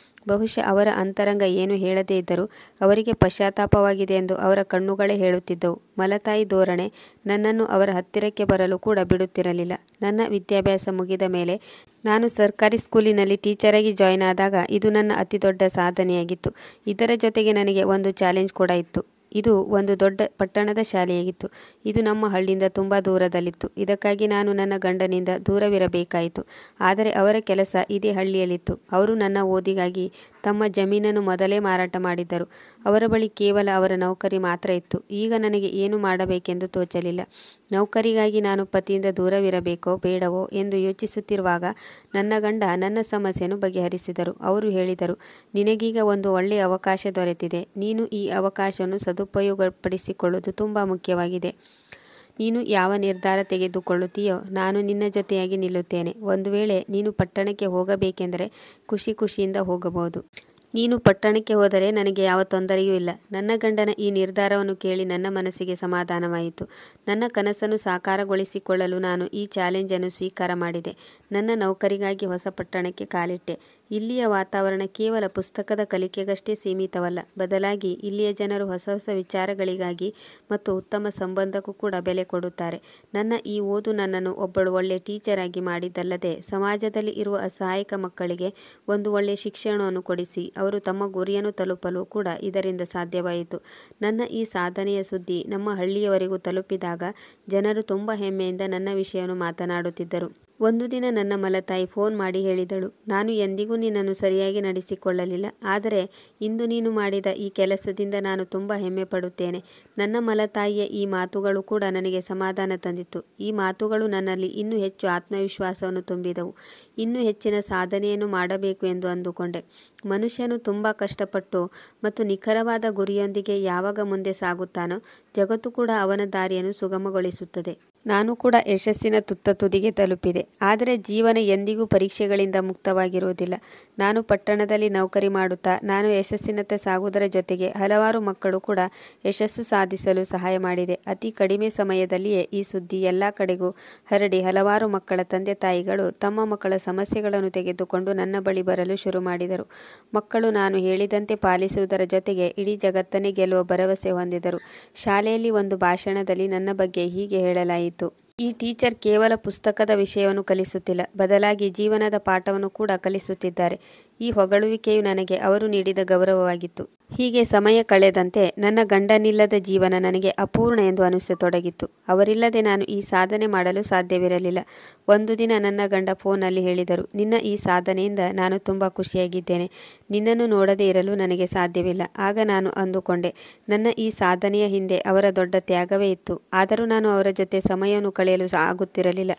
ಬಹುಶಃ ಅವರ ಅಂತರಂಗ ಏನು ಹೇಳದೇ ಇದ್ದರೂ ಅವರಿಗೆ ಪಶ್ಚಾತ್ತಾಪವಾಗಿದೆ ಎಂದು ಅವರ ಕಣ್ಣುಗಳೇ ಹೇಳುತ್ತಿದ್ದವು. ಮಲತಾಯಿ ಧೋರಣೆ ನನ್ನನ್ನು ಅವರ ಹತ್ತಿರಕ್ಕೆ ಬರಲು ಕೂಡ ಬಿಡುತ್ತಿರಲಿಲ್ಲ. ನನ್ನ ವಿದ್ಯಾಭ್ಯಾಸ ಮುಗಿದ ಮೇಲೆ ನಾನು ಸರ್ಕಾರಿ ಸ್ಕೂಲಿನಲ್ಲಿ ಟೀಚರಾಗಿ ಜಾಯ್ನ್ ಆದಾಗ ಇದು ನನ್ನ ಅತಿ ದೊಡ್ಡ ಸಾಧನೆಯಾಗಿತ್ತು. ಇದರ ಜೊತೆಗೆ ನನಗೆ ಒಂದು ಚಾಲೆಂಜ್ ಕೂಡ ಇತ್ತು. ಇದು ಒಂದು ದೊಡ್ಡ ಪಟ್ಟಣದ ಶಾಲೆಯಾಗಿತ್ತು. ಇದು ನಮ್ಮ ಹಳ್ಳಿಯಿಂದ ತುಂಬ ದೂರದಲ್ಲಿತ್ತು. ಇದಕ್ಕಾಗಿ ನಾನು ನನ್ನ ಗಂಡನಿಂದ ದೂರವಿರಬೇಕಾಯಿತು. ಆದರೆ ಅವರ ಕೆಲಸ ಇದೇ ಹಳ್ಳಿಯಲ್ಲಿತ್ತು. ಅವರು ನನ್ನ ಓದಿಗಾಗಿ ತಮ್ಮ ಜಮೀನನ್ನು ಮೊದಲೇ ಮಾರಾಟ ಮಾಡಿದ್ದರು. ಅವರ ಬಳಿ ಕೇವಲ ಅವರ ನೌಕರಿ ಮಾತ್ರ ಇತ್ತು. ಈಗ ನನಗೆ ಏನು ಮಾಡಬೇಕೆಂದು ತೋಚಲಿಲ್ಲ. ನೌಕರಿಗಾಗಿ ನಾನು ಪತಿಯಿಂದ ದೂರವಿರಬೇಕೋ ಬೇಡವೋ ಎಂದು ಯೋಚಿಸುತ್ತಿರುವಾಗ ನನ್ನ ಗಂಡ ನನ್ನ ಸಮಸ್ಯೆಯನ್ನು ಬಗೆಹರಿಸಿದರು. ಅವರು ಹೇಳಿದರು, ನಿನಗೀಗ ಒಂದು ಒಳ್ಳೆಯ ಅವಕಾಶ ದೊರೆತಿದೆ. ನೀನು ಈ ಅವಕಾಶವನ್ನು ಸದುಪಯೋಗಪಡಿಸಿಕೊಳ್ಳುವುದು ತುಂಬ ಮುಖ್ಯವಾಗಿದೆ. ನೀನು ಯಾವ ನಿರ್ಧಾರ ತೆಗೆದುಕೊಳ್ಳುತ್ತೀಯೋ ನಾನು ನಿನ್ನ ಜೊತೆಯಾಗಿ ನಿಲ್ಲುತ್ತೇನೆ. ಒಂದು ವೇಳೆ ನೀನು ಪಟ್ಟಣಕ್ಕೆ ಹೋಗಬೇಕೆಂದರೆ ಖುಷಿಯಿಂದ ಹೋಗಬಹುದು. ನೀನು ಪಟ್ಟಣಕ್ಕೆ ಹೋದರೆ ನನಗೆ ಯಾವ ತೊಂದರೆಯೂ ಇಲ್ಲ. ನನ್ನ ಗಂಡನ ಈ ನಿರ್ಧಾರವನ್ನು ಕೇಳಿ ನನ್ನ ಮನಸ್ಸಿಗೆ ಸಮಾಧಾನವಾಯಿತು. ನನ್ನ ಕನಸನ್ನು ಸಾಕಾರಗೊಳಿಸಿಕೊಳ್ಳಲು ನಾನು ಈ ಚಾಲೆಂಜನ್ನು ಸ್ವೀಕಾರ ಮಾಡಿದೆ. ನನ್ನ ನೌಕರಿಗಾಗಿ ಹೊಸ ಪಟ್ಟಣಕ್ಕೆ ಕಾಲಿಟ್ಟೆ. ಇಲ್ಲಿಯ ವಾತಾವರಣ ಕೇವಲ ಪುಸ್ತಕದ ಕಲಿಕೆಗಷ್ಟೇ ಸೀಮಿತವಲ್ಲ. ಬದಲಾಗಿ ಇಲ್ಲಿಯ ಜನರು ಹೊಸ ಹೊಸ ವಿಚಾರಗಳಿಗಾಗಿ ಮತ್ತು ಉತ್ತಮ ಸಂಬಂಧಕ್ಕೂ ಕೂಡ ಬೆಲೆ ಕೊಡುತ್ತಾರೆ. ನನ್ನ ಈ ಓದು ನನ್ನನ್ನು ಒಬ್ಬಳು ಒಳ್ಳೆಯ ಟೀಚರ್ ಆಗಿ ಮಾಡಿದ್ದಲ್ಲದೆ ಸಮಾಜದಲ್ಲಿ ಇರುವ ಅಸಹಾಯಕ ಮಕ್ಕಳಿಗೆ ಒಂದು ಒಳ್ಳೆಯ ಶಿಕ್ಷಣವನ್ನು ಕೊಡಿಸಿ ಅವರು ತಮ್ಮ ಗುರಿಯನ್ನು ತಲುಪಲು ಕೂಡ ಇದರಿಂದ ಸಾಧ್ಯವಾಯಿತು. ನನ್ನ ಈ ಸಾಧನೆಯ ಸುದ್ದಿ ನಮ್ಮ ಹಳ್ಳಿಯವರೆಗೂ ತಲುಪಿದಾಗ ಜನರು ತುಂಬ ಹೆಮ್ಮೆಯಿಂದ ನನ್ನ ವಿಷಯವನ್ನು ಮಾತನಾಡುತ್ತಿದ್ದರು. ಒಂದು ದಿನ ನನ್ನ ಮಲತಾಯಿ ಫೋನ್ ಮಾಡಿ ಹೇಳಿದಳು, ನಾನು ಎಂದಿಗೂ ನಿನ್ನನ್ನು ಸರಿಯಾಗಿ ನಡೆಸಿಕೊಳ್ಳಲಿಲ್ಲ. ಆದರೆ ಇಂದು ನೀನು ಮಾಡಿದ ಈ ಕೆಲಸದಿಂದ ನಾನು ತುಂಬ ಹೆಮ್ಮೆ ಪಡುತ್ತೇನೆ. ನನ್ನ ಮಲತಾಯಿಯ ಈ ಮಾತುಗಳು ಕೂಡ ನನಗೆ ಸಮಾಧಾನ ತಂದಿತ್ತು. ಈ ಮಾತುಗಳು ನನ್ನಲ್ಲಿ ಇನ್ನೂ ಹೆಚ್ಚು ಆತ್ಮವಿಶ್ವಾಸವನ್ನು ತುಂಬಿದವು. ಇನ್ನೂ ಹೆಚ್ಚಿನ ಸಾಧನೆಯನ್ನು ಮಾಡಬೇಕು ಎಂದು ಅಂದುಕೊಂಡೆ. ಮನುಷ್ಯನು ತುಂಬ ಕಷ್ಟಪಟ್ಟು ಮತ್ತು ನಿಖರವಾದ ಗುರಿಯೊಂದಿಗೆ ಯಾವಾಗ ಮುಂದೆ ಸಾಗುತ್ತಾನೋ ಜಗತ್ತು ಕೂಡ ಅವನ ದಾರಿಯನ್ನು ಸುಗಮಗೊಳಿಸುತ್ತದೆ. ನಾನು ಕೂಡ ಯಶಸ್ಸಿನ ತುತ್ತ ತುದಿಗೆ ತಲುಪಿದೆ. ಆದರೆ ಜೀವನ ಎಂದಿಗೂ ಪರೀಕ್ಷೆಗಳಿಂದ ಮುಕ್ತವಾಗಿರುವುದಿಲ್ಲ. ನಾನು ಪಟ್ಟಣದಲ್ಲಿ ನೌಕರಿ ಮಾಡುತ್ತಾ ನಾನು ಯಶಸ್ಸಿನತ್ತ ಸಾಗುವುದರ ಜೊತೆಗೆ ಹಲವಾರು ಮಕ್ಕಳು ಕೂಡ ಯಶಸ್ಸು ಸಾಧಿಸಲು ಸಹಾಯ ಮಾಡಿದೆ. ಅತಿ ಕಡಿಮೆ ಸಮಯದಲ್ಲಿಯೇ ಈ ಸುದ್ದಿ ಎಲ್ಲ ಕಡೆಗೂ ಹರಡಿ ಹಲವಾರು ಮಕ್ಕಳ ತಂದೆ ತಾಯಿಗಳು ತಮ್ಮ ಮಕ್ಕಳ ಸಮಸ್ಯೆಗಳನ್ನು ತೆಗೆದುಕೊಂಡು ನನ್ನ ಬಳಿ ಬರಲು ಶುರು ಮಾಡಿದರು. ಮಕ್ಕಳು ನಾನು ಹೇಳಿದಂತೆ ಪಾಲಿಸುವುದರ ಜೊತೆಗೆ ಇಡೀ ಜಗತ್ತನ್ನೇ ಗೆಲ್ಲುವ ಭರವಸೆ ಹೊಂದಿದರು. ಶಾಲೆಯಲ್ಲಿ ಒಂದು ಭಾಷಣದಲ್ಲಿ ನನ್ನ ಬಗ್ಗೆ ಹೀಗೆ ಹೇಳಲಾಯಿತು. ಈ ಟೀಚರ್ ಕೇವಲ ಪುಸ್ತಕದ ವಿಷಯವನ್ನು ಕಲಿಸುತ್ತಿಲ್ಲ, ಬದಲಾಗಿ ಜೀವನದ ಪಾಠವನ್ನು ಕೂಡ ಕಲಿಸುತ್ತಿದ್ದಾರೆ. ಈ ಹೊಗಳುವಿಕೆಯು ನನಗೆ ಅವರು ನೀಡಿದ ಗೌರವವಾಗಿತ್ತು. ಹೀಗೆ ಸಮಯ ಕಳೆದಂತೆ ನನ್ನ ಗಂಡನಿಲ್ಲದ ಜೀವನ ನನಗೆ ಅಪೂರ್ಣ ಎಂದು ಅನಿಸತೊಡಗಿತ್ತು. ಅವರಿಲ್ಲದೆ ನಾನು ಈ ಸಾಧನೆ ಮಾಡಲು ಸಾಧ್ಯವಿರಲಿಲ್ಲ. ಒಂದು ದಿನ ನನ್ನ ಗಂಡ ಫೋನಲ್ಲಿ ಹೇಳಿದರು, ನಿನ್ನ ಈ ಸಾಧನೆಯಿಂದ ನಾನು ತುಂಬ ಖುಷಿಯಾಗಿದ್ದೇನೆ. ನಿನ್ನನ್ನು ನೋಡದೇ ಇರಲು ನನಗೆ ಸಾಧ್ಯವಿಲ್ಲ. ಆಗ ನಾನು ಅಂದುಕೊಂಡೆ, ನನ್ನ ಈ ಸಾಧನೆಯ ಹಿಂದೆ ಅವರ ದೊಡ್ಡ ತ್ಯಾಗವೇ ಇತ್ತು. ಆದರೂ ನಾನು ಅವರ ಜೊತೆ ಸಮಯವನ್ನು ಕಳೆಯಲು ಆಗುತ್ತಿರಲಿಲ್ಲ.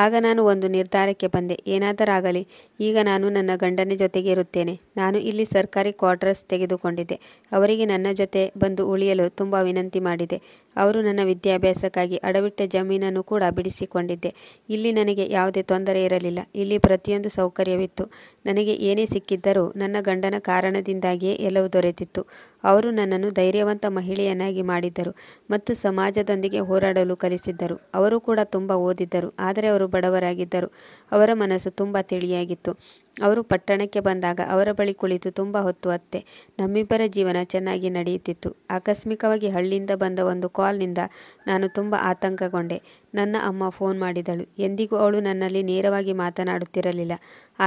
ಆಗ ನಾನು ಒಂದು ನಿರ್ಧಾರಕ್ಕೆ ಬಂದೆ, ಏನಾದರಾಗಲಿ, ಈಗ ನಾನು ನನ್ನ ಗಂಡನ ಜೊತೆಗೆ ಇರುತ್ತೇನೆ. ನಾನು ಇಲ್ಲಿ ಸರ್ಕಾರಿ ಕ್ವಾರ್ಟರ್ಸ್ ತೆಗೆದುಕೊಂಡಿದ್ದೆ. ಅವರಿಗೆ ನನ್ನ ಜೊತೆ ಬಂದು ಉಳಿಯಲು ತುಂಬ ವಿನಂತಿ ಮಾಡಿದೆ. ಅವರು ನನ್ನ ವಿದ್ಯಾಭ್ಯಾಸಕ್ಕಾಗಿ ಅಡವಿಟ್ಟ ಜಮೀನನ್ನು ಕೂಡ ಬಿಡಿಸಿಕೊಂಡಿದ್ದೆ. ಇಲ್ಲಿ ನನಗೆ ಯಾವುದೇ ತೊಂದರೆ ಇರಲಿಲ್ಲ. ಇಲ್ಲಿ ಪ್ರತಿಯೊಂದು ಸೌಕರ್ಯವಿತ್ತು. ನನಗೆ ಏನೇ ಸಿಕ್ಕಿದ್ದರೂ ನನ್ನ ಗಂಡನ ಕಾರಣದಿಂದಾಗಿಯೇ ಎಲ್ಲವೂ ದೊರೆತಿತ್ತು. ಅವರು ನನ್ನನ್ನು ಧೈರ್ಯವಂತ ಮಹಿಳೆಯನ್ನಾಗಿ ಮಾಡಿದ್ದರು ಮತ್ತು ಸಮಾಜದೊಂದಿಗೆ ಹೋರಾಡಲು ಕಲಿಸಿದ್ದರು. ಅವರು ಕೂಡ ತುಂಬ ಓದಿದ್ದರು, ಆದರೆ ಅವರು ಬಡವರಾಗಿದ್ದರು. ಅವರ ಮನಸ್ಸು ತುಂಬ ತಿಳಿಯಾಗಿತ್ತು. ಅವರು ಪಟ್ಟಣಕ್ಕೆ ಬಂದಾಗ ಅವರ ಬಳಿ ಕುಳಿತು ತುಂಬ ಹೊತ್ತು ಅತ್ತೆ. ನಮ್ಮಿಬ್ಬರ ಜೀವನ ಚೆನ್ನಾಗಿ ನಡೆಯುತ್ತಿತ್ತು. ಆಕಸ್ಮಿಕವಾಗಿ ಹಳ್ಳಿಯಿಂದ ಬಂದ ಒಂದು ಕಾಲ್ನಿಂದ ನಾನು ತುಂಬ ಆತಂಕಗೊಂಡೆ. ನನ್ನ ಅಮ್ಮ ಫೋನ್ ಮಾಡಿದಳು. ಎಂದಿಗೂ ಅವಳು ನನ್ನಲ್ಲಿ ನೇರವಾಗಿ ಮಾತನಾಡುತ್ತಿರಲಿಲ್ಲ,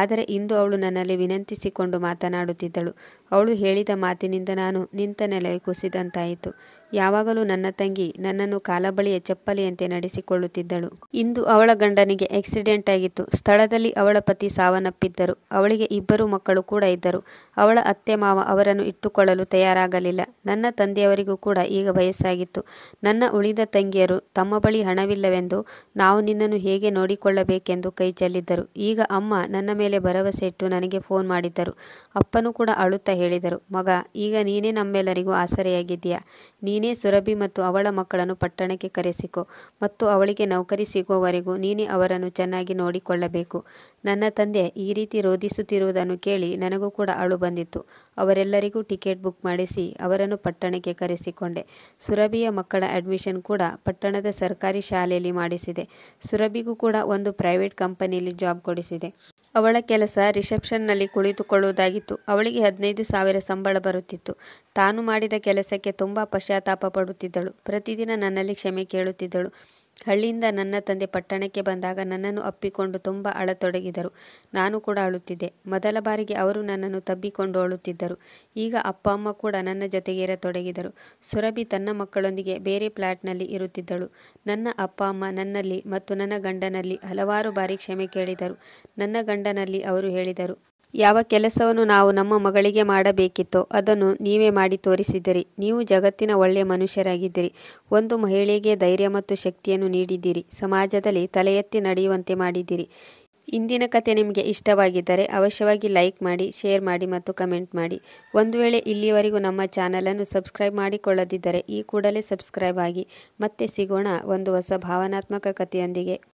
ಆದರೆ ಇಂದು ಅವಳು ನನ್ನಲ್ಲಿ ವಿನಂತಿಸಿಕೊಂಡು ಮಾತನಾಡುತ್ತಿದ್ದಳು. ಅವಳು ಹೇಳಿದ ಮಾತಿನಿಂದ ನಾನು ನಿಂತ ನೆಲವೇ ಕುಸಿದಂತಾಯಿತು. ಯಾವಾಗಲೂ ನನ್ನ ತಂಗಿ ನನ್ನನ್ನು ಕಾಲಬಳಿಯ ಚಪ್ಪಲಿಯಂತೆ ನಡೆಸಿಕೊಳ್ಳುತ್ತಿದ್ದಳು. ಇಂದು ಅವಳ ಗಂಡನಿಗೆ ಆಕ್ಸಿಡೆಂಟ್ ಆಗಿತ್ತು. ಸ್ಥಳದಲ್ಲಿ ಅವಳ ಪತಿ ಸಾವನ್ನಪ್ಪಿದ್ದರು. ಅವಳಿಗೆ 2 ಮಕ್ಕಳು ಕೂಡ ಇದ್ದರು. ಅವಳ ಅತ್ತೆ ಮಾವ ಅವರನ್ನು ಇಟ್ಟುಕೊಳ್ಳಲು ತಯಾರಾಗಲಿಲ್ಲ. ನನ್ನ ತಂದೆಯವರಿಗೂ ಕೂಡ ಈಗ ವಯಸ್ಸಾಗಿತ್ತು. ನನ್ನ ಉಳಿದ ತಂಗಿಯರು ತಮ್ಮ ಬಳಿ ಹಣವಿಲ್ಲವೆಂದು ನಾವು ನಿನ್ನನ್ನು ಹೇಗೆ ನೋಡಿಕೊಳ್ಳಬೇಕೆಂದು ಕೈ ಚೆಲ್ಲಿದ್ದರು. ಈಗ ಅಮ್ಮ ನನ್ನ ಮೇಲೆ ಭರವಸೆ ಇಟ್ಟು ನನಗೆ ಫೋನ್ ಮಾಡಿದ್ದರು. ಅಪ್ಪನೂ ಕೂಡ ಅಳುತ್ತಾ ಹೇಳಿದರು, ಮಗ, ಈಗ ನೀನೇ ನಮ್ಮೆಲ್ಲರಿಗೂ ಆಸರೆಯಾಗಿದ್ದೀಯಾ. ನೀನೇ ಸುರಭಿ ಮತ್ತು ಅವಳ ಮಕ್ಕಳನ್ನು ಪಟ್ಟಣಕ್ಕೆ ಕರೆಸಿಕೊ ಮತ್ತು ಅವಳಿಗೆ ನೌಕರಿ ಸಿಗುವವರೆಗೂ ನೀನೇ ಅವರನ್ನು ಚೆನ್ನಾಗಿ ನೋಡಿಕೊಳ್ಳಬೇಕು. ನನ್ನ ತಂದೆ ಈ ರೀತಿ ರೋಧಿಸುತ್ತಿರುವುದನ್ನು ಕೇಳಿ ನನಗೂ ಕೂಡ ಅಳು ಬಂದಿತ್ತು. ಅವರೆಲ್ಲರಿಗೂ ಟಿಕೆಟ್ ಬುಕ್ ಮಾಡಿಸಿ ಅವರನ್ನು ಪಟ್ಟಣಕ್ಕೆ ಕರೆಸಿಕೊಂಡೆ. ಸುರಭಿಯ ಮಕ್ಕಳ ಅಡ್ಮಿಷನ್ ಕೂಡ ಪಟ್ಟಣದ ಸರ್ಕಾರಿ ಶಾಲೆಯಲ್ಲಿ ಮಾಡಿಸಿದೆ. ಸುರಭಿಗೂ ಕೂಡ ಒಂದು ಪ್ರೈವೇಟ್ ಕಂಪನಿಯಲ್ಲಿ ಜಾಬ್ ಕೊಡಿಸಿದೆ. ಅವಳ ಕೆಲಸ ರಿಸೆಪ್ಷನ್ನಲ್ಲಿ ಕುಳಿತುಕೊಳ್ಳುವುದಾಗಿತ್ತು. ಅವಳಿಗೆ 15,000 ಸಂಬಳ ಬರುತ್ತಿತ್ತು. ತಾನು ಮಾಡಿದ ಕೆಲಸಕ್ಕೆ ತುಂಬ ಪಶ್ಚಾತ್ತಾಪ ಪಡುತ್ತಿದ್ದಳು. ಪ್ರತಿದಿನ ನನ್ನಲ್ಲಿ ಕ್ಷಮೆ ಕೇಳುತ್ತಿದ್ದಳು. ಹಳ್ಳಿಯಿಂದ ನನ್ನ ತಂದೆ ಪಟ್ಟಣಕ್ಕೆ ಬಂದಾಗ ನನ್ನನ್ನು ಅಪ್ಪಿಕೊಂಡು ತುಂಬ ಅಳತೊಡಗಿದರು. ನಾನು ಕೂಡ ಅಳುತ್ತಿದ್ದೆ. ಮೊದಲ ಬಾರಿಗೆ ಅವರು ನನ್ನನ್ನು ತಬ್ಬಿಕೊಂಡು ಅಳುತ್ತಿದ್ದರು. ಈಗ ಅಪ್ಪ ಅಮ್ಮ ಕೂಡ ನನ್ನ ಜೊತೆಗೆ ಇರತೊಡಗಿದರು. ಸುರಭಿ ತನ್ನ ಮಕ್ಕಳೊಂದಿಗೆ ಬೇರೆ ಫ್ಲ್ಯಾಟ್ನಲ್ಲಿ ಇರುತ್ತಿದ್ದಳು. ನನ್ನ ಅಪ್ಪ ಅಮ್ಮ ನನ್ನಲ್ಲಿ ಮತ್ತು ನನ್ನ ಗಂಡನಲ್ಲಿ ಹಲವಾರು ಬಾರಿ ಕ್ಷಮೆ ಕೇಳಿದರು. ನನ್ನ ಗಂಡನಲ್ಲಿ ಅವರು ಹೇಳಿದರು, ಯಾವ ಕೆಲಸವನ್ನು ನಾವು ನಮ್ಮ ಮಗಳಿಗೆ ಮಾಡಬೇಕಿತ್ತೋ ಅದನ್ನು ನೀವೇ ಮಾಡಿ ತೋರಿಸಿದಿರಿ. ನೀವು ಜಗತ್ತಿನ ಒಳ್ಳೆಯ ಮನುಷ್ಯರಾಗಿದ್ದೀರಿ. ಒಂದು ಮಹಿಳೆಗೆ ಧೈರ್ಯ ಮತ್ತು ಶಕ್ತಿಯನ್ನು ನೀಡಿದ್ದೀರಿ. ಸಮಾಜದಲ್ಲಿ ತಲೆ ಎತ್ತಿ ನಡೆಯುವಂತೆ ಮಾಡಿದ್ದೀರಿ. ಇಂದಿನ ಕತೆ ನಿಮಗೆ ಇಷ್ಟವಾಗಿದ್ದರೆ ಅವಶ್ಯವಾಗಿ ಲೈಕ್ ಮಾಡಿ, ಶೇರ್ ಮಾಡಿ ಮತ್ತು ಕಮೆಂಟ್ ಮಾಡಿ. ಒಂದು ವೇಳೆ ಇಲ್ಲಿಯವರೆಗೂ ನಮ್ಮ ಚಾನಲನ್ನು ಸಬ್ಸ್ಕ್ರೈಬ್ ಮಾಡಿಕೊಳ್ಳದಿದ್ದರೆ ಈ ಕೂಡಲೇ ಸಬ್ಸ್ಕ್ರೈಬ್ ಆಗಿ. ಮತ್ತೆ ಸಿಗೋಣ ಒಂದು ಹೊಸ ಭಾವನಾತ್ಮಕ ಕಥೆಯೊಂದಿಗೆ.